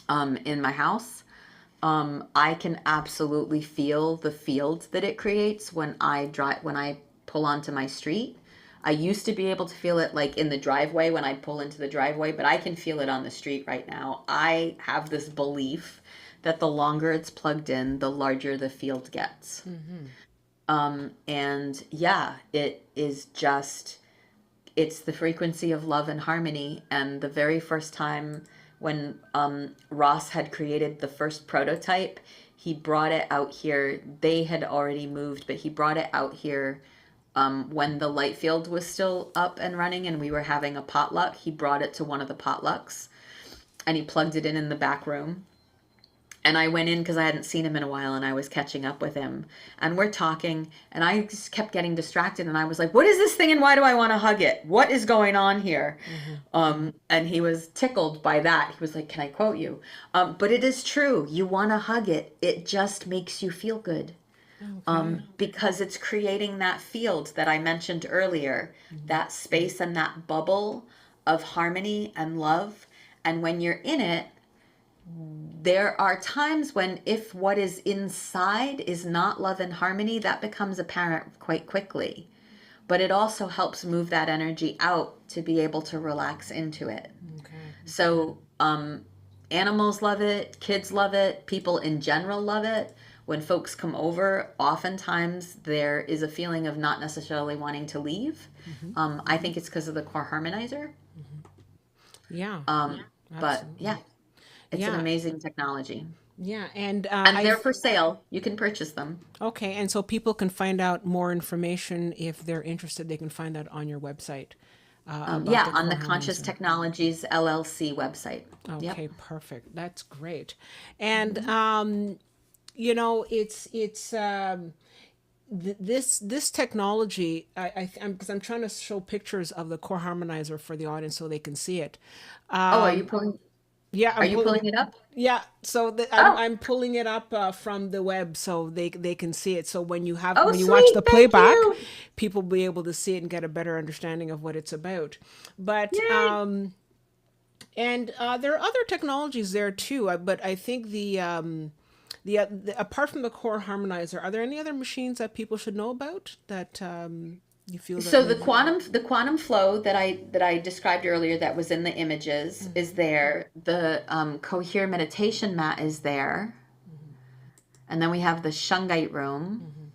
in my house. I can absolutely feel the field that it creates when I pull onto my street. I used to be able to feel it like in the driveway when I pull into the driveway, but I can feel it on the street right now. I have this belief that the longer it's plugged in, the larger the field gets. And yeah, it is just, it's the frequency of love and harmony. And the very first time when Ross had created the first prototype, he brought it out here. They had already moved, but he brought it out here when the light field was still up and running and we were having a potluck. He brought it to one of the potlucks and he plugged it in the back room. And I went in because I hadn't seen him in a while and I was catching up with him. And we're talking and I just kept getting distracted. And I was like, what is this thing and why do I want to hug it? What is going on here? And he was tickled by that. He was like, can I quote you? But it is true. You want to hug it. It just makes you feel good. Because it's creating that field that I mentioned earlier, that space and that bubble of harmony and love. And when you're in it, there are times when if what is inside is not love and harmony, that becomes apparent quite quickly. But it also helps move that energy out to be able to relax into it. So animals love it, kids love it, people in general love it. When folks come over, oftentimes there is a feeling of not necessarily wanting to leave. I think it's because of the core harmonizer. Yeah. But yeah, it's an amazing technology. Yeah, and They're for sale. You can purchase them. Okay, and so people can find out more information if they're interested. They can find out on your website. On the Conscious Technologies LLC website. Okay, perfect. That's great. And it's this technology. I'm trying to show pictures of the core harmonizer for the audience so they can see it. Are you pulling? Yeah, Are you pulling it up? Yeah, so I'm pulling it up from the web so they can see it. So when you watch the playback, people will be able to see it and get a better understanding of what it's about. But and there are other technologies there too. But I think the apart from the core harmonizer, are there any other machines that people should know about that you feel? So the quantum flow that I described earlier, that was in the images, is there. The Cohere meditation mat is there, and then we have the shungite room,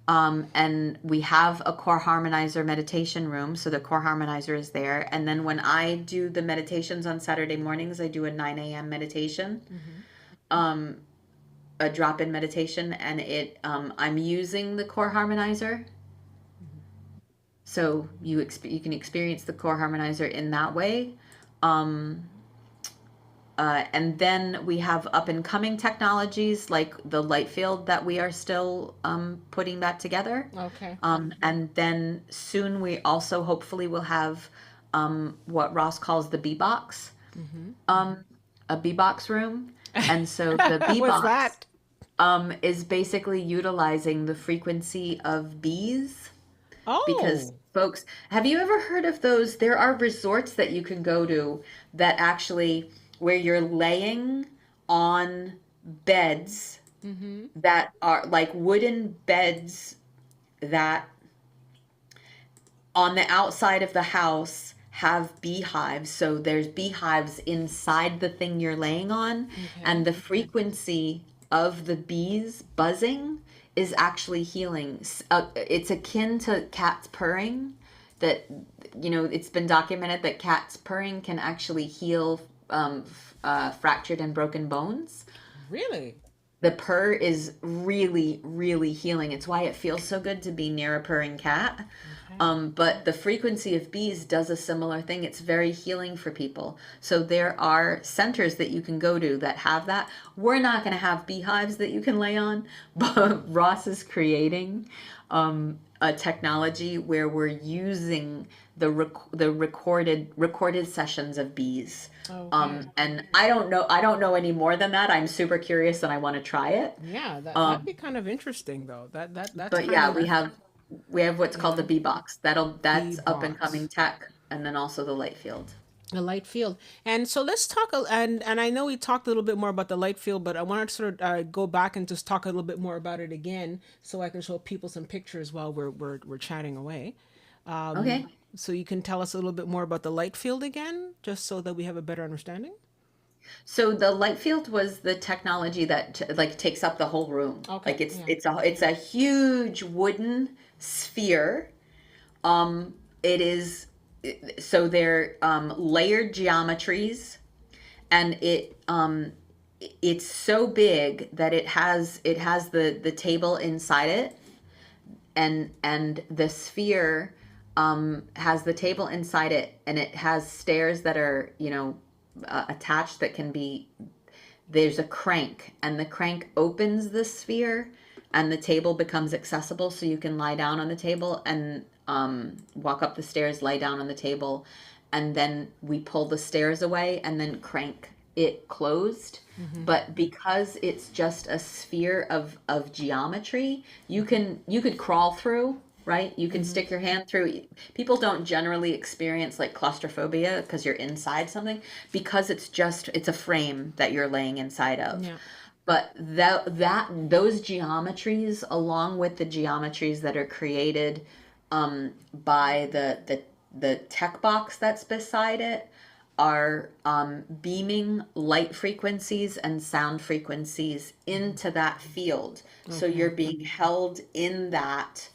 and we have a core harmonizer meditation room. So the core harmonizer is there, and then when I do the meditations on Saturday mornings, I do a 9 a.m. meditation. A drop-in meditation, and I'm using the core harmonizer. So you can experience the core harmonizer in that way. And then we have up and coming technologies like the light field that we are still putting that together. Okay. And then soon we also hopefully will have what Ross calls the B box, a B box room. And so the B What's box that? is basically utilizing the frequency of bees. Because Oh. folks, have you ever heard of those? There are resorts that you can go to that actually where you're laying on beds that are like wooden beds that on the outside of the house have beehives. So there's beehives inside the thing you're laying on, Okay. and the frequency of the bees buzzing is actually healing. It's akin to cats purring. That it's been documented that cats purring can actually heal fractured and broken bones. Really? The purr is really, really healing. It's why it feels so good to be near a purring cat. Okay. But the frequency of bees does a similar thing. It's very healing for people. So there are centers that you can go to that have that. We're not going to have beehives that you can lay on, but Ross is creating a technology where we're using the recorded sessions of bees. Okay. And I don't know any more than that. I'm super curious and I want to try it. Yeah, that'd be kind of interesting though. That's But kind yeah, of, we have what's called the yeah, B box. bee That's up and coming box. tech, and then also the light field. The light field. And so let's talk, and I know we talked a little bit more about the light field, but I wanted to sort of go back and just talk a little bit more about it again, so I can show people some pictures while we're chatting away. Okay. So you can tell us a little bit more about the light field again, just so that we have a better understanding. So the light field was the technology that like takes up the whole room. Okay. Like it's Yeah. it's a it's a huge wooden sphere. It is so they're layered geometries, and it's so big that it has the table inside it, and the sphere has the table inside it, and it has stairs that are attached that can be. There's a crank, and the crank opens the sphere, and the table becomes accessible, so you can lie down on the table and walk up the stairs, lie down on the table, and then we pull the stairs away and then crank it closed. But because it's just a sphere of geometry, you could crawl through, right? You can stick your hand through. People don't generally experience like claustrophobia because you're inside something, because it's a frame that you're laying inside of. Yeah. But those geometries, along with the geometries that are created by the tech box that's beside it, are beaming light frequencies and sound frequencies into that field. So Okay. you're being held in that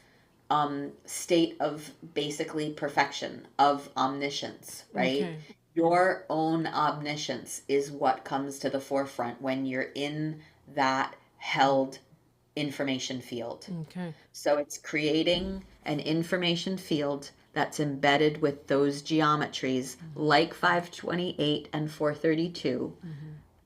state of basically perfection, of omniscience, right? Okay. Your own omniscience is what comes to the forefront when you're in that held information field. Okay. So it's creating an information field that's embedded with those geometries like 528 and 432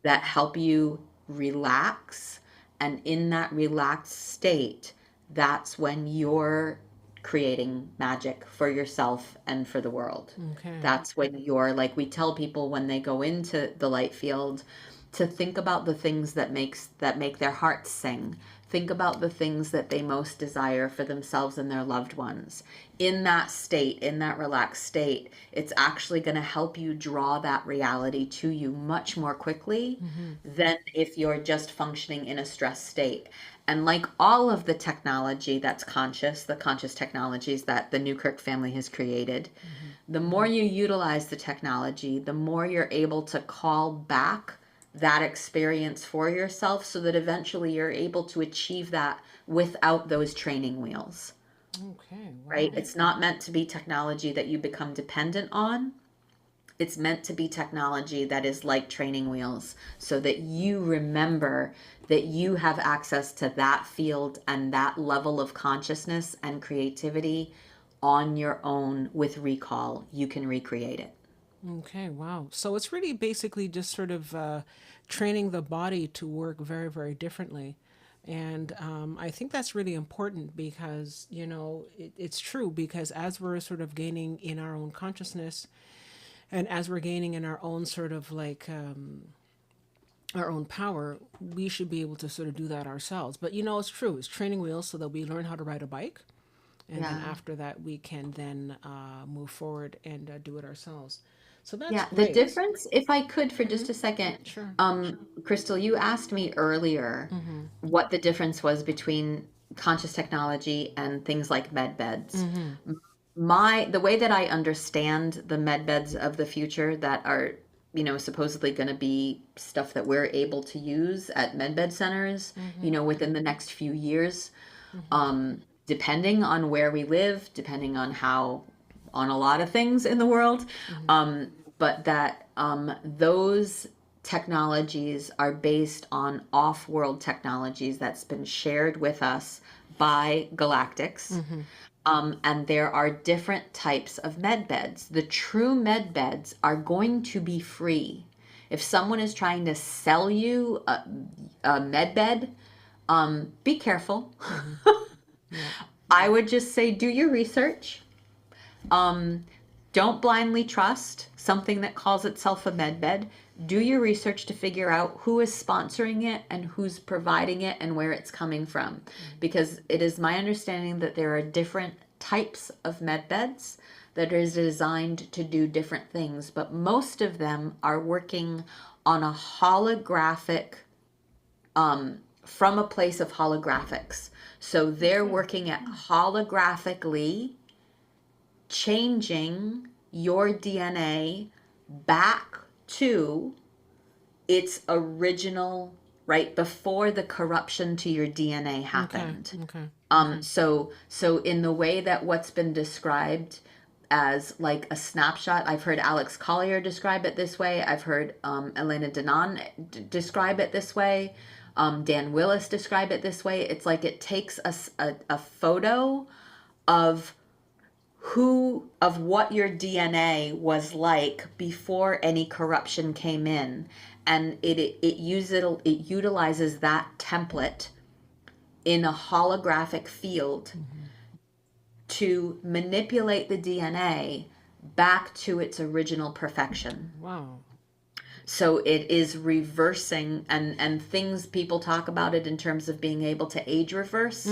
that help you relax. And in that relaxed state, that's when you're creating magic for yourself and for the world. Okay. That's when you're like, we tell people when they go into the light field to think about the things that make their hearts sing. Think about the things that they most desire for themselves and their loved ones. In that state, in that relaxed state, it's actually going to help you draw that reality to you much more quickly than if you're just functioning in a stressed state. And like all of the technology that's conscious, the conscious technologies that the Newkirk family has created, the more you utilize the technology, the more you're able to call back that experience for yourself, so that eventually you're able to achieve that without those training wheels, Okay. right? Wow. It's not meant to be technology that you become dependent on. It's meant to be technology that is like training wheels, so that you remember that you have access to that field and that level of consciousness and creativity on your own with recall. You can recreate it. Okay, wow. So it's really basically just sort of training the body to work very, very differently. And I think that's really important because, it's true because as we're sort of gaining in our own consciousness and as we're gaining in our own sort of like our own power, we should be able to sort of do that ourselves. But, it's true. It's training wheels so that we learn how to ride a bike. And then Yeah. after that, we can then move forward and do it ourselves. So that's Yeah, the great. difference, if I could for just a second, Sure. Crystal, you asked me earlier what the difference was between conscious technology and things like med beds. The way that I understand the med beds of the future that are, supposedly going to be stuff that we're able to use at med bed centers, within the next few years, depending on where we live, depending on on a lot of things in the world, but that those technologies are based on off-world technologies that's been shared with us by galactics. And there are different types of med beds. The true med beds are going to be free. If someone is trying to sell you a med bed, be careful. Yeah. I would just say do your research. Don't blindly trust something that calls itself a med bed. Do your research to figure out who is sponsoring it and who's providing it and where it's coming from. Because it is my understanding that there are different types of med beds that are designed to do different things, but most of them are working on a holographic, from a place of holographics. So they're working at holographically changing your DNA back to its original, right before the corruption to your DNA happened. Okay. So in the way that what's been described as like a snapshot, I've heard Alex Collier describe it this way. I've heard Elena Denon describe it this way. Dan Willis describe it this way. It's like it takes a photo of what your DNA was like before any corruption came in, and it utilizes that template in a holographic field to manipulate the DNA back to its original perfection. Wow. So it is reversing, and things people talk about it in terms of being able to age reverse.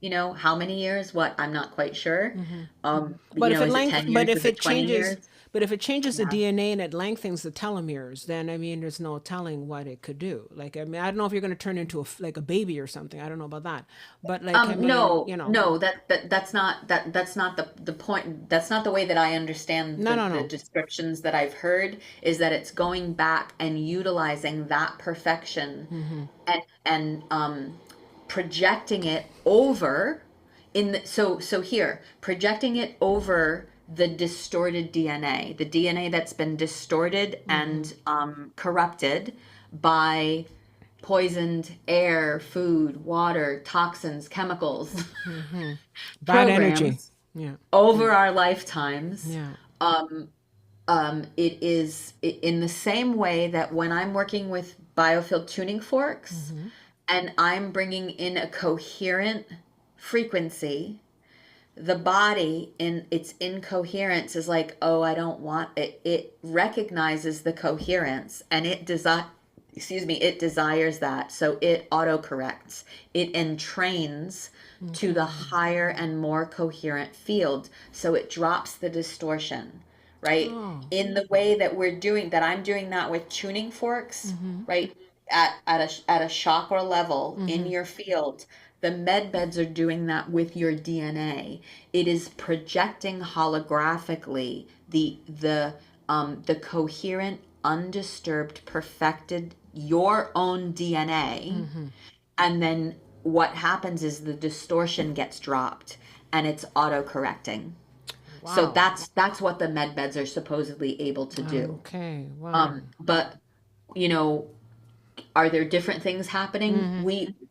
How many years? What? I'm not quite sure. But if it Is it length, 10 years? Is it 20 years? but if it changes the Yeah. DNA and it lengthens the telomeres, then I mean, there's no telling what it could do. Like, I mean, I don't know if you're going to turn into like a baby or something. I don't know about that. But like, I mean, No, that's not the point. That's not the way that I understand no, no, the no. descriptions that I've heard, is that it's going back and utilizing that perfection and projecting it over so here, projecting it over the distorted DNA, the DNA that's been distorted and corrupted by poisoned air, food, water, toxins, chemicals, Bad energy. programs Yeah. over our lifetimes. Yeah. It is in the same way that when I'm working with biofield tuning forks and I'm bringing in a coherent frequency, the body in its incoherence is like, oh, I don't want it. It recognizes the coherence and it desires that. So it autocorrects. It entrains to the higher and more coherent field. So it drops the distortion, right? Oh. In the way that I'm doing that with tuning forks, right? At a chakra level in your field. The med beds are doing that with your DNA. It is projecting holographically the coherent, undisturbed, perfected your own DNA, and then what happens is the distortion gets dropped and it's auto correcting. So Wow. that's what the med beds are supposedly able to do. Okay. Wow. But you know, are there different things happening?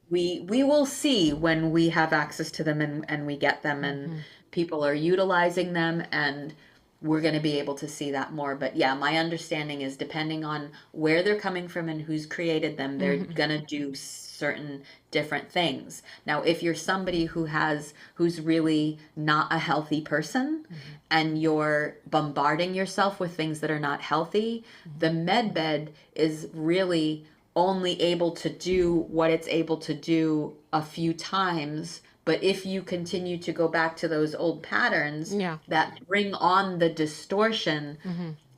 We will see when we have access to them and we get them and people are utilizing them, and we're going to be able to see that more. But yeah, my understanding is depending on where they're coming from and who's created them, they're going to do certain different things. Now, if you're somebody who's really not a healthy person and you're bombarding yourself with things that are not healthy, the med bed is really only able to do what it's able to do a few times. But if you continue to go back to those old patterns Yeah. that bring on the distortion,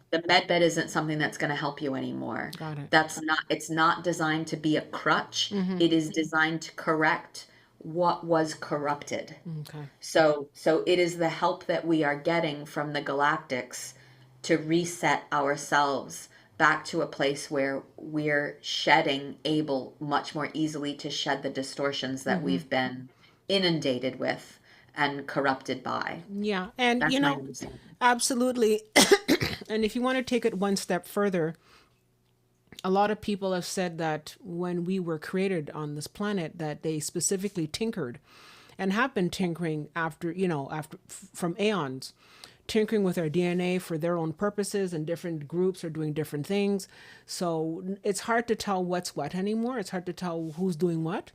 the med bed isn't something that's going to help you anymore. Got it. It's not designed to be a crutch. It is designed to correct what was corrupted. Okay. So it is the help that we are getting from the galactics to reset ourselves back to a place where we're able much more easily to shed the distortions that we've been inundated with and corrupted by. Yeah. And, That's my understanding. absolutely. And if you want to take it one step further, a lot of people have said that when we were created on this planet, that they specifically tinkered and have been tinkering from aeons, tinkering with our DNA for their own purposes, and different groups are doing different things. So it's hard to tell what's what anymore. It's hard to tell who's doing what.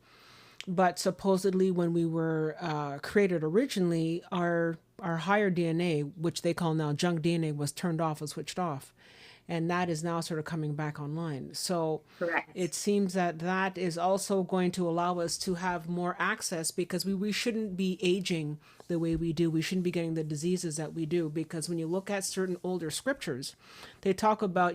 But supposedly when we were created originally, our higher DNA, which they call now junk DNA, was turned off and switched off. And that is now sort of coming back online. So Correct. it seems that is also going to allow us to have more access, because we shouldn't be aging the way we do. We shouldn't be getting the diseases that we do, because when you look at certain older scriptures, they talk about,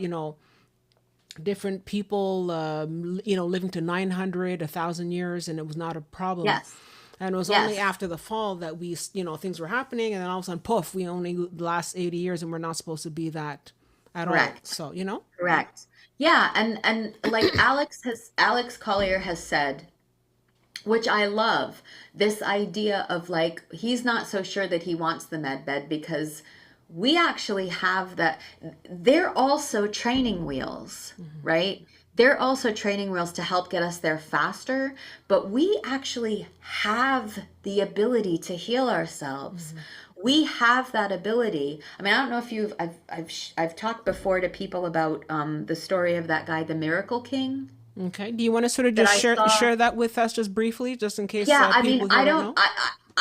different people, living to 900, 1,000 years, and it was not a problem. Yes. And it was Yes. only after the fall that we, things were happening, and then all of a sudden, poof, we only last 80 years, and we're not supposed to be that at all. Correct. So, Correct. Yeah, and like Alex Collier has said, which I love, this idea of like he's not so sure that he wants the med bed because we actually have that. They're also training wheels, right? They're also training wheels to help get us there faster, but we actually have the ability to heal ourselves. We have that ability. I mean, I don't know if I've talked before to people about the story of that guy, the Miracle King. okay. Do you want to sort of That just I share saw. that with us just briefly, just in case Yeah, I mean, people here don't know?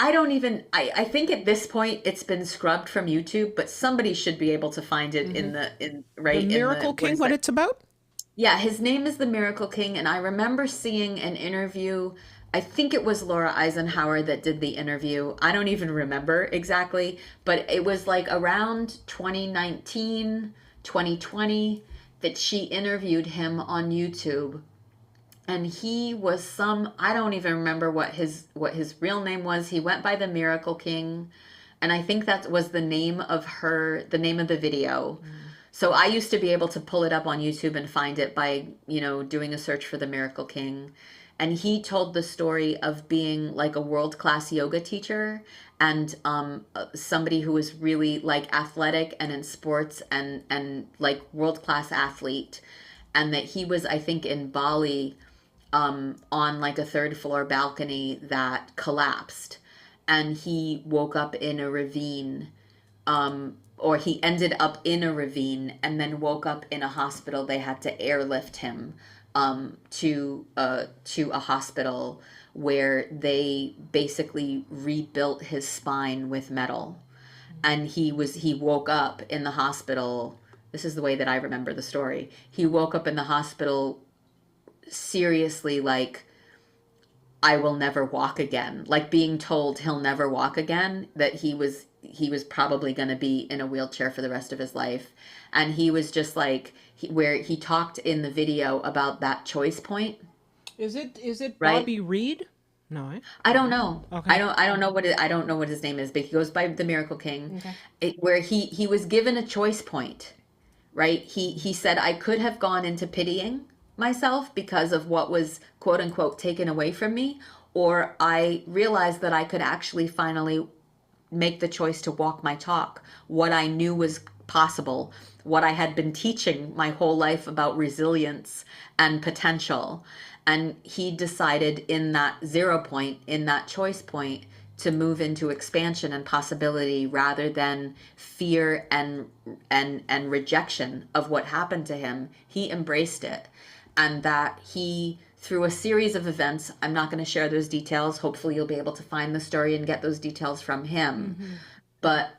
I don't even, I think at this point it's been scrubbed from YouTube, but somebody should be able to find it The right in the, Miracle what King, is what that? it's about? Yeah, his name is the Miracle King, and I remember seeing an interview. I think it was Laura Eisenhower that did the interview. I don't even remember exactly, but it was like around 2019, 2020 that she interviewed him on YouTube. And he was I don't even remember what his real name was. He went by the Miracle King, and I think that was the name of the video. So I used to be able to pull it up on YouTube and find it by, doing a search for the Miracle King. And he told the story of being like a world-class yoga teacher and somebody who was really like athletic and in sports and like world-class athlete. And that he was, I think, in Bali on like a third floor balcony that collapsed. And he woke up in a ravine, or he ended up in a ravine and then woke up in a hospital. They had to airlift him to a hospital where they basically rebuilt his spine with metal. And he woke up in the hospital. This is the way that I remember the story. He woke up in the hospital seriously like, I will never walk again, like being told he'll never walk again, that he was probably going to be in a wheelchair for the rest of his life. And he was just like, where he talked in the video about that choice point, Is it right? Bobby Reed? No, eh? I don't know. Okay. I don't know I don't know what his name is, but he goes by the Miracle King. Okay. Where he was given a choice point, right? He said, I could have gone into pitying myself because of what was quote unquote taken away from me, or I realized that I could actually finally make the choice to walk my talk, what I knew was possible, what I had been teaching my whole life about resilience and potential. And he decided in that 0 point, in that choice point, to move into expansion and possibility rather than fear and rejection of what happened to him. He embraced it, and that he, through a series of events, I'm not going to share those details. Hopefully you'll be able to find the story and get those details from him. But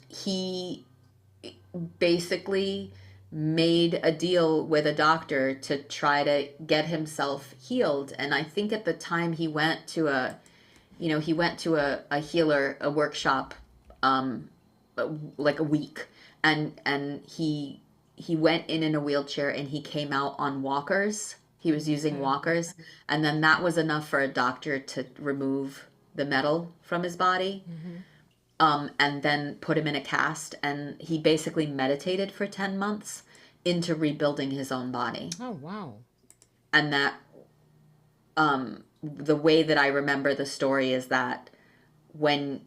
he basically made a deal with a doctor to try to get himself healed. And I think at the time he went to a healer, a workshop, like a week, and he went in a wheelchair, and he came out on walkers. He was using walkers, and then that was enough for a doctor to remove the metal from his body. And then put him in a cast, and he basically meditated for 10 months into rebuilding his own body. Oh, wow. And that, the way that I remember the story is that when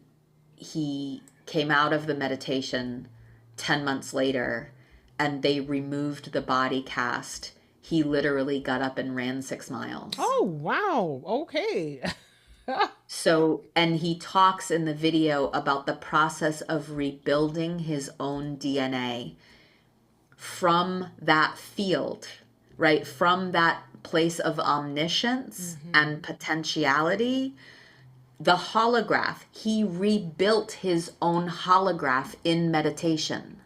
he came out of the meditation 10 months later and they removed the body cast, he literally got up and ran 6 miles. Oh, wow. Okay. So, and he talks in the video about the process of rebuilding his own DNA from that field, right? From that place of omniscience and potentiality. The holograph, he rebuilt his own holograph in meditation.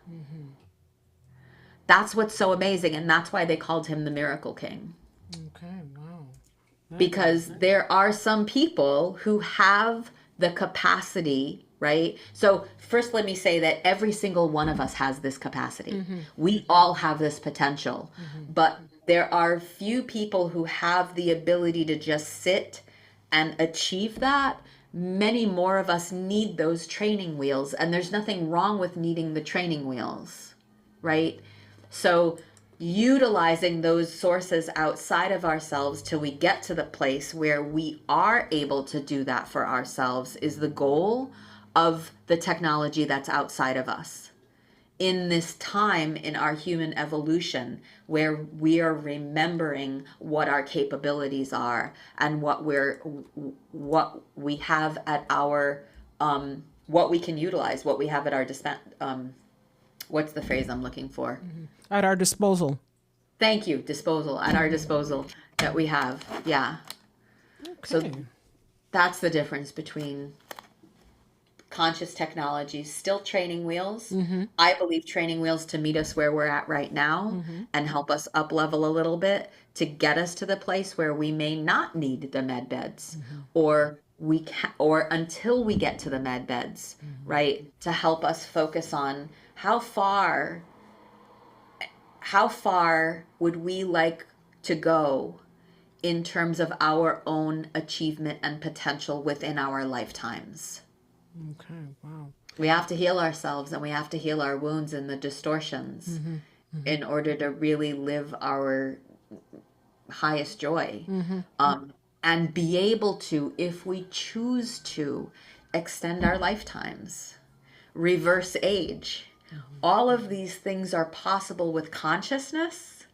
That's what's so amazing. And that's why they called him the Miracle King. Okay, wow. Because there are some people who have the capacity, right? So first, let me say that every single one of us has this capacity. We all have this potential, but there are few people who have the ability to just sit and achieve that. Many more of us need those training wheels, and there's nothing wrong with needing the training wheels, right? So utilizing those sources outside of ourselves till we get to the place where we are able to do that for ourselves is the goal of the technology that's outside of us. In this time in our human evolution where we are remembering what our capabilities are and what we have at our what we can utilize, what we have at our what's the phrase I'm looking for? At our disposal. Thank you. Disposal. At our disposal that we have. Yeah. Okay. So that's the difference between conscious technologies, still training wheels. I believe training wheels to meet us where we're at right now and help us up level a little bit to get us to the place where we may not need the med beds or until we get to the med beds, right? To help us focus on how far would we like to go in terms of our own achievement and potential within our lifetimes. Okay, wow. We have to heal ourselves, and we have to heal our wounds and the distortions in order to really live our highest joy. And be able to, if we choose to, extend our lifetimes, reverse age. All of these things are possible with consciousness,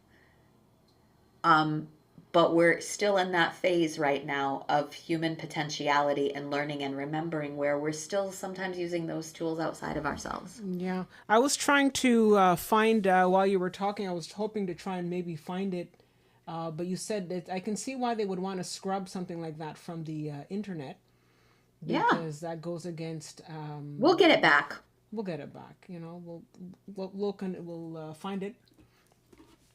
but we're still in that phase right now of human potentiality and learning and remembering where we're still sometimes using those tools outside of ourselves. Yeah. I was trying to find, while you were talking, I was hoping to try and maybe find it. But you said that I can see why they would want to scrub something like that from the internet. Because that goes against... we'll get it back. We'll get it back. You know, we'll find it.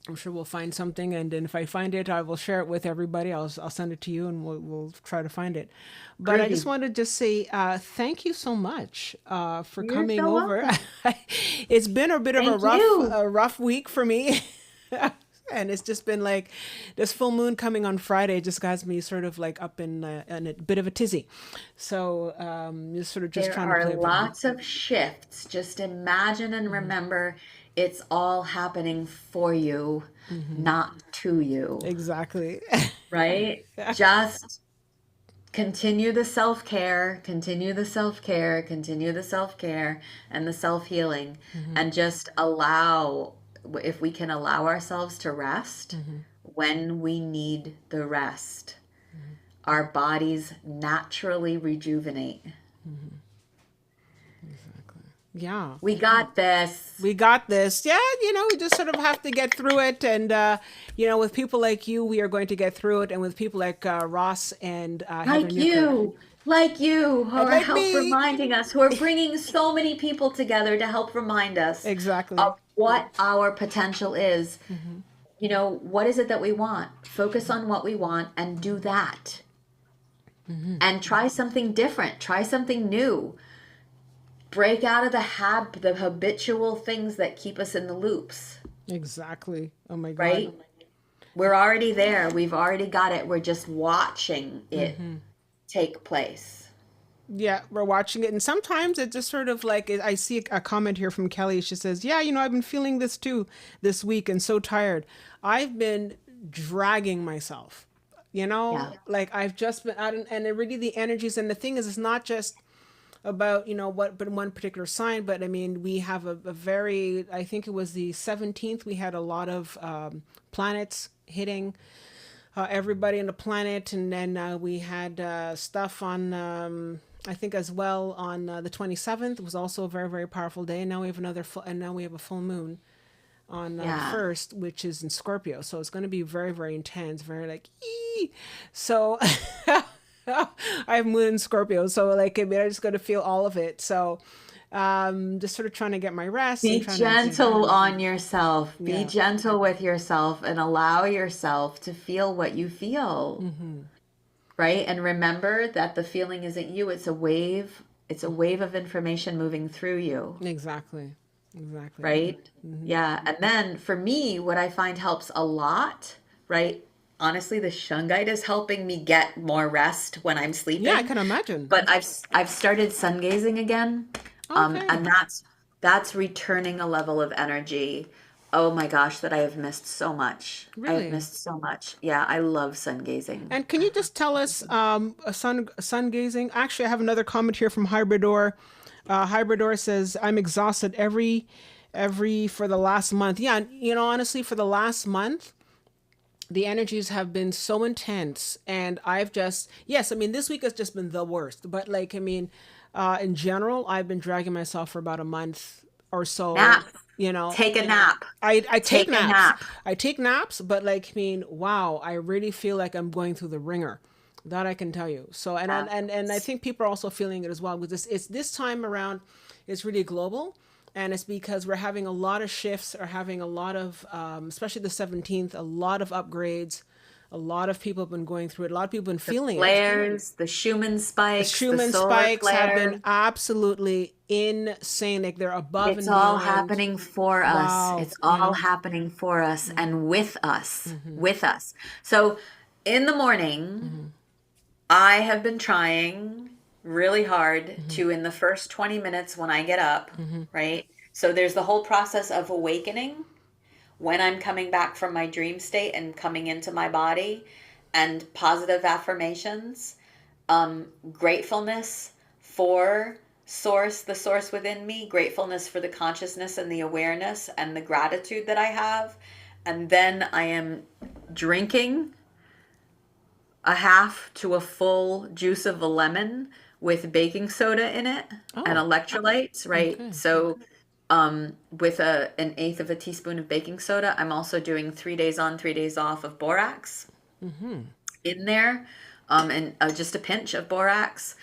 I'm sure we'll find something, and then if I find it, I will share it with everybody. I'll send it to you, and we'll try to find it. But I just wanted to say thank you so much for coming over. It's been a bit of a rough week for me. And it's just been like this full moon coming on Friday just has me sort of like up in a bit of a tizzy. So just sort of just trying to play. There are lots of shifts. Just imagine and remember it's all happening for you, not to you. Exactly. Right? Just continue the self-care, continue the self-care, continue the self-care and the self-healing, and just allow, if we can allow ourselves to rest when we need the rest. our bodies naturally rejuvenate. Yeah. We got this. We got this. Yeah, we just sort of have to get through it. And, with people like you, we are going to get through it. And with people like Ross and Heather Newkirk. Like you, who And are like help me. reminding us, who are bringing so many people together to help remind us Exactly. of what our potential is. What is it that we want? Focus on what we want and do that. And try something different. Try something new. Break out of the habitual things that keep us in the loops. Exactly. Oh my God. Right? We're already there. We've already got it. We're just watching it take place. Yeah, we're watching it. And sometimes it just sort of like, I see a comment here from Kelly. She says, yeah, I've been feeling this too this week and so tired. I've been dragging myself, Yeah. like I've just been out and it really the energies. And the thing is, it's not just about, what, but one particular sign, but I mean, we have a very, I think it was the 17th, we had a lot of planets hitting everybody on the planet. And then we had stuff on, I think as well on the 27th. It was also a very, very powerful day. And now we have and now we have a full moon on the Yeah. 1st, which is in Scorpio. So it's going to be very, very intense, very like, ee. So I have moon in Scorpio. So like, I mean, I just got to feel all of it. So just sort of trying to get my rest Be and trying gentle on yourself. Be Yeah. gentle with yourself and allow yourself to feel what you feel. Right? And remember that the feeling isn't you, it's a wave. It's a wave of information moving through you. Exactly. Exactly. Right? Yeah. And then for me, what I find helps a lot, right? Honestly, the shungite is helping me get more rest when I'm sleeping. Yeah, I can imagine. But I've started sun gazing again. Okay. And that's returning a level of energy. Oh my gosh, that I have missed so much. I Really? have missed so much. Yeah, I love sun gazing. And can you just tell us a sun gazing? Actually, I have another comment here from Hybridor. Hybridor says, "I'm exhausted every for the last month." Yeah, and, honestly, for the last month, the energies have been so intense, and I've just yes, I mean, this week has just been the worst. But like, I mean, in general, I've been dragging myself for about a month or so. Nap. Take a nap. I take Take a naps. nap. I take naps, but like, I mean, wow, I really feel like I'm going through the ringer. That I can tell you. So, and I think people are also feeling it as well. With it's this time around, it's really global, and it's because we're having a lot of shifts, or having a lot of, especially the 17th, a lot of upgrades. A lot of people have been going through it. A lot of people have been feeling it. Flares, the Schumann The spikes, the Schumann solar spikes have flare. been absolutely insane. Like they're above It's and all beyond. happening for us. Wow. It's all happening for us and with us. With us. So in the morning, I have been trying really hard to, in the first 20 minutes when I get up, right? So there's the whole process of awakening when I'm coming back from my dream state and coming into my body, and positive affirmations, gratefulness for the source within me, gratefulness for the consciousness and the awareness and the gratitude that I have. And then I am drinking a half to a full juice of a lemon with baking soda in it and electrolytes, right? Okay. So with an eighth of a teaspoon of baking soda, I'm also doing 3 days on, 3 days off of borax in there, and just a pinch of borax.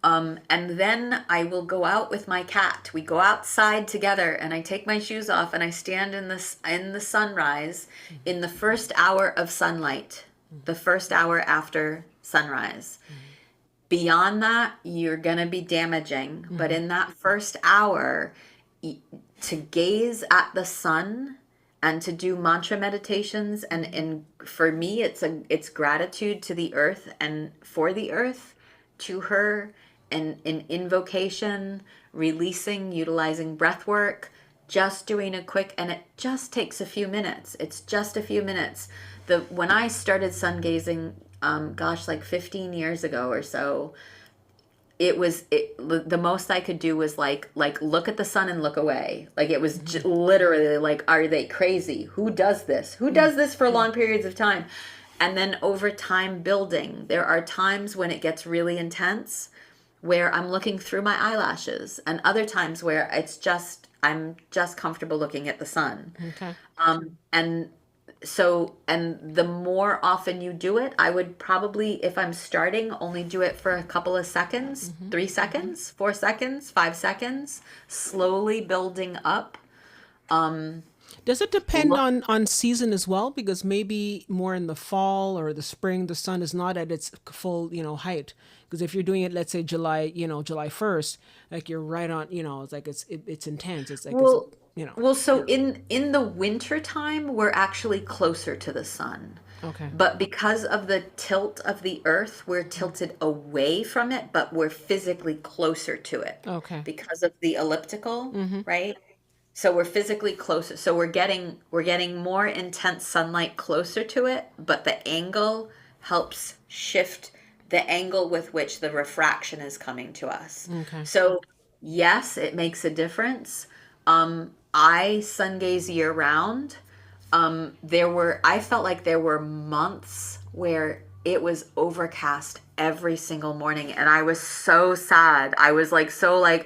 And then I will go out with my cat. We go outside together, and I take my shoes off and I stand in the sunrise in the first hour of sunlight, the first hour after sunrise. Beyond that, you're gonna be damaging. But in that first hour, to gaze at the sun and to do mantra meditations, and for me, it's gratitude to the earth and for the earth, to her, and in invocation, releasing, utilizing breath work, just doing a quick, and it just takes a few minutes. It's just a few minutes. When I started sun gazing, like 15 years ago or so, the most I could do was like look at the sun and look away. Like it was literally like, are they crazy? Who does this? Who does this for long periods of time? And then over time building. There are times when it gets really intense where I'm looking through my eyelashes, and other times where I'm just comfortable looking at the sun. Okay. And and the more often you do it, I would probably, if I'm starting, only do it for a couple of seconds, 3 seconds, 4 seconds, 5 seconds, slowly building up. Does it depend Look, on season as well? Because maybe more in the fall or the spring, the sun is not at its full, height. Because if you're doing it, let's say July 1st, like you're right on, it's like it's intense. It's like well, you know. so in the winter time, we're actually closer to the sun. Okay. But because of the tilt of the earth, we're tilted away from it, but we're physically closer to it Okay. because of the elliptical, right? So we're physically closer. So we're getting more intense sunlight closer to it, but the angle helps shift the angle with which the refraction is coming to us. Okay. So yes, it makes a difference. I sun gaze year round. I felt like there were months where it was overcast every single morning, and I was so sad. I was like,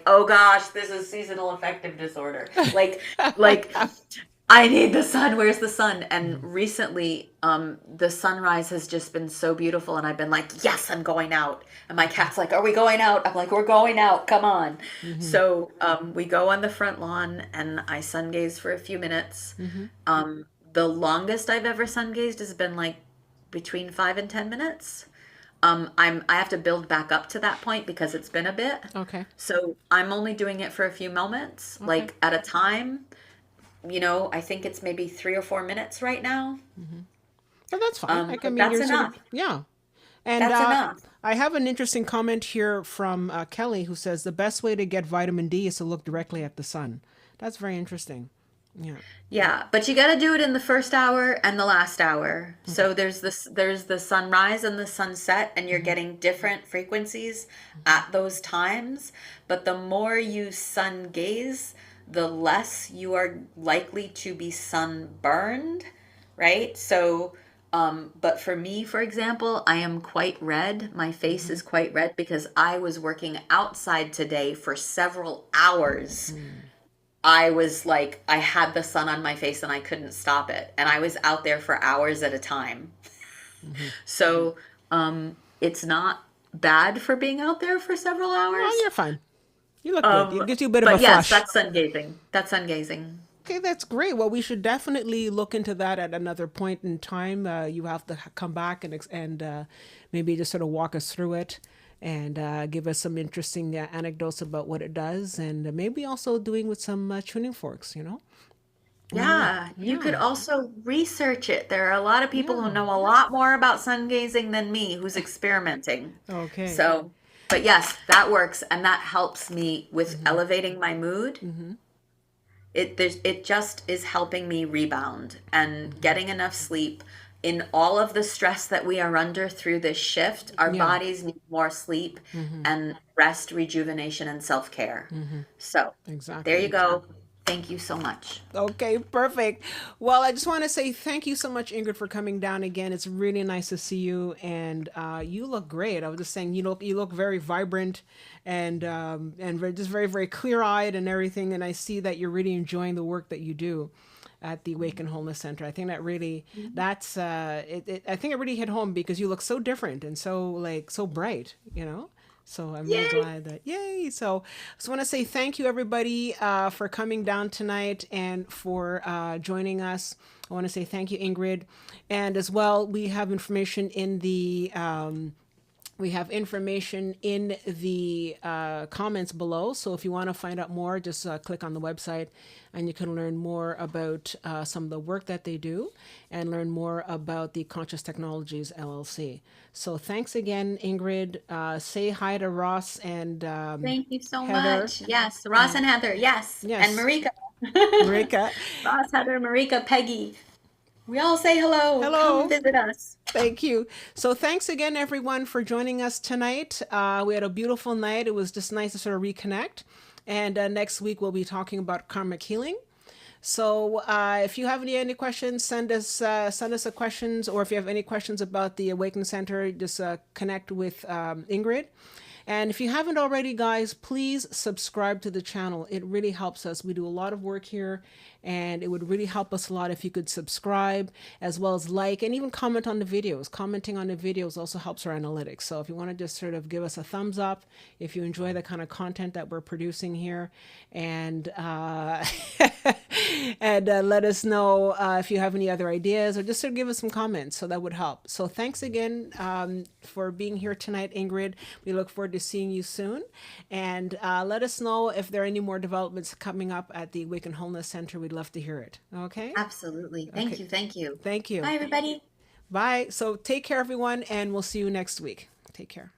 oh gosh, this is seasonal affective disorder. Like I need the sun. Where's the sun? And recently, the sunrise has just been so beautiful, and I've been like, yes, I'm going out. And my cat's like, are we going out? I'm like, we're going out. Come on. So we go on the front lawn, and I sun gaze for a few minutes. The longest I've ever sun gazed has been like between 5 and 10 minutes. I have to build back up to that point because it's been a bit. Okay. So I'm only doing it for a few moments, Okay. like at a time. I think it's maybe 3 or 4 minutes right now. But that's fine. Like, I But mean, that's you're sort of, enough. yeah. And That's enough. I have an interesting comment here from Kelly, who says the best way to get vitamin D is to look directly at the sun. That's very interesting. Yeah. Yeah, but you got to do it in the first hour and the last hour. So there's the sunrise and the sunset, and you're getting different frequencies at those times. But the more you sun gaze, the less you are likely to be sunburned, right? So, but for me, for example, I am quite red. My face is quite red because I was working outside today for several hours. I was like, I had the sun on my face and I couldn't stop it. And I was out there for hours at a time. So it's not bad for being out there for several hours. Oh, you're fine. You look good. It gives you a bit of a But yes, flush. that's sun gazing. That's sun gazing. Okay, that's great. Well, we should definitely look into that at another point in time. You have to come back and maybe just sort of walk us through it and give us some interesting anecdotes about what it does, and maybe also doing with some tuning forks. Yeah, you could also research it. There are a lot of people who Yeah. know a lot more about sun gazing than me who's experimenting. Okay. So, but yes, that works, and that helps me with elevating my mood. It just is helping me rebound and getting enough sleep. In all of the stress that we are under through this shift, our Yeah. bodies need more sleep and rest, rejuvenation, and self-care. So there you Exactly. go. Thank you so much. Okay, perfect. Well, I just want to say thank you so much, Ingrid, for coming down again. It's really nice to see you, and you look great. I was just saying, you look very vibrant, and just very, very clear eyed and everything. And I see that you're really enjoying the work that you do at the Awaken Wholeness Center. I think that really, that's I think it really hit home because you look so different and so bright. So I'm really Yay! glad that, yay. So I just want to say thank you, everybody, for coming down tonight and for joining us. I want to say thank you, Ingrid. And as well, we have information in the comments below. So if you want to find out more, just click on the website and you can learn more about some of the work that they do and learn more about the Conscious Technologies LLC. So thanks again, Ingrid. Say hi to Ross and Thank you so Heather. much. Yes, Ross and Heather. Yes. Yes. And Marika. Marika. Ross, Heather, Marika, Peggy. We all say hello. Hello. Come visit us. Thank you. So thanks again, everyone, for joining us tonight. We had a beautiful night. It was just nice to sort of reconnect. And next week, we'll be talking about karmic healing. So if you have any questions, send us a questions, or if you have any questions about the Awaken Center, just connect with Ingrid. And if you haven't already, guys, please subscribe to the channel. It really helps us. We do a lot of work here, and it would really help us a lot if you could subscribe, as well as like and even comment on the videos. Commenting on the videos also helps our analytics. So if you want to just sort of give us a thumbs up, if you enjoy the kind of content that we're producing here, and and let us know if you have any other ideas, or just sort of give us some comments. So that would help. So thanks again for being here tonight, Ingrid. We look forward to seeing you soon. And let us know if there are any more developments coming up at the Awaken Wholeness Center. We'd love to hear it. Okay? Absolutely. Thank you. Thank you. Thank you. Bye, everybody. Bye. So take care, everyone, and we'll see you next week. Take care.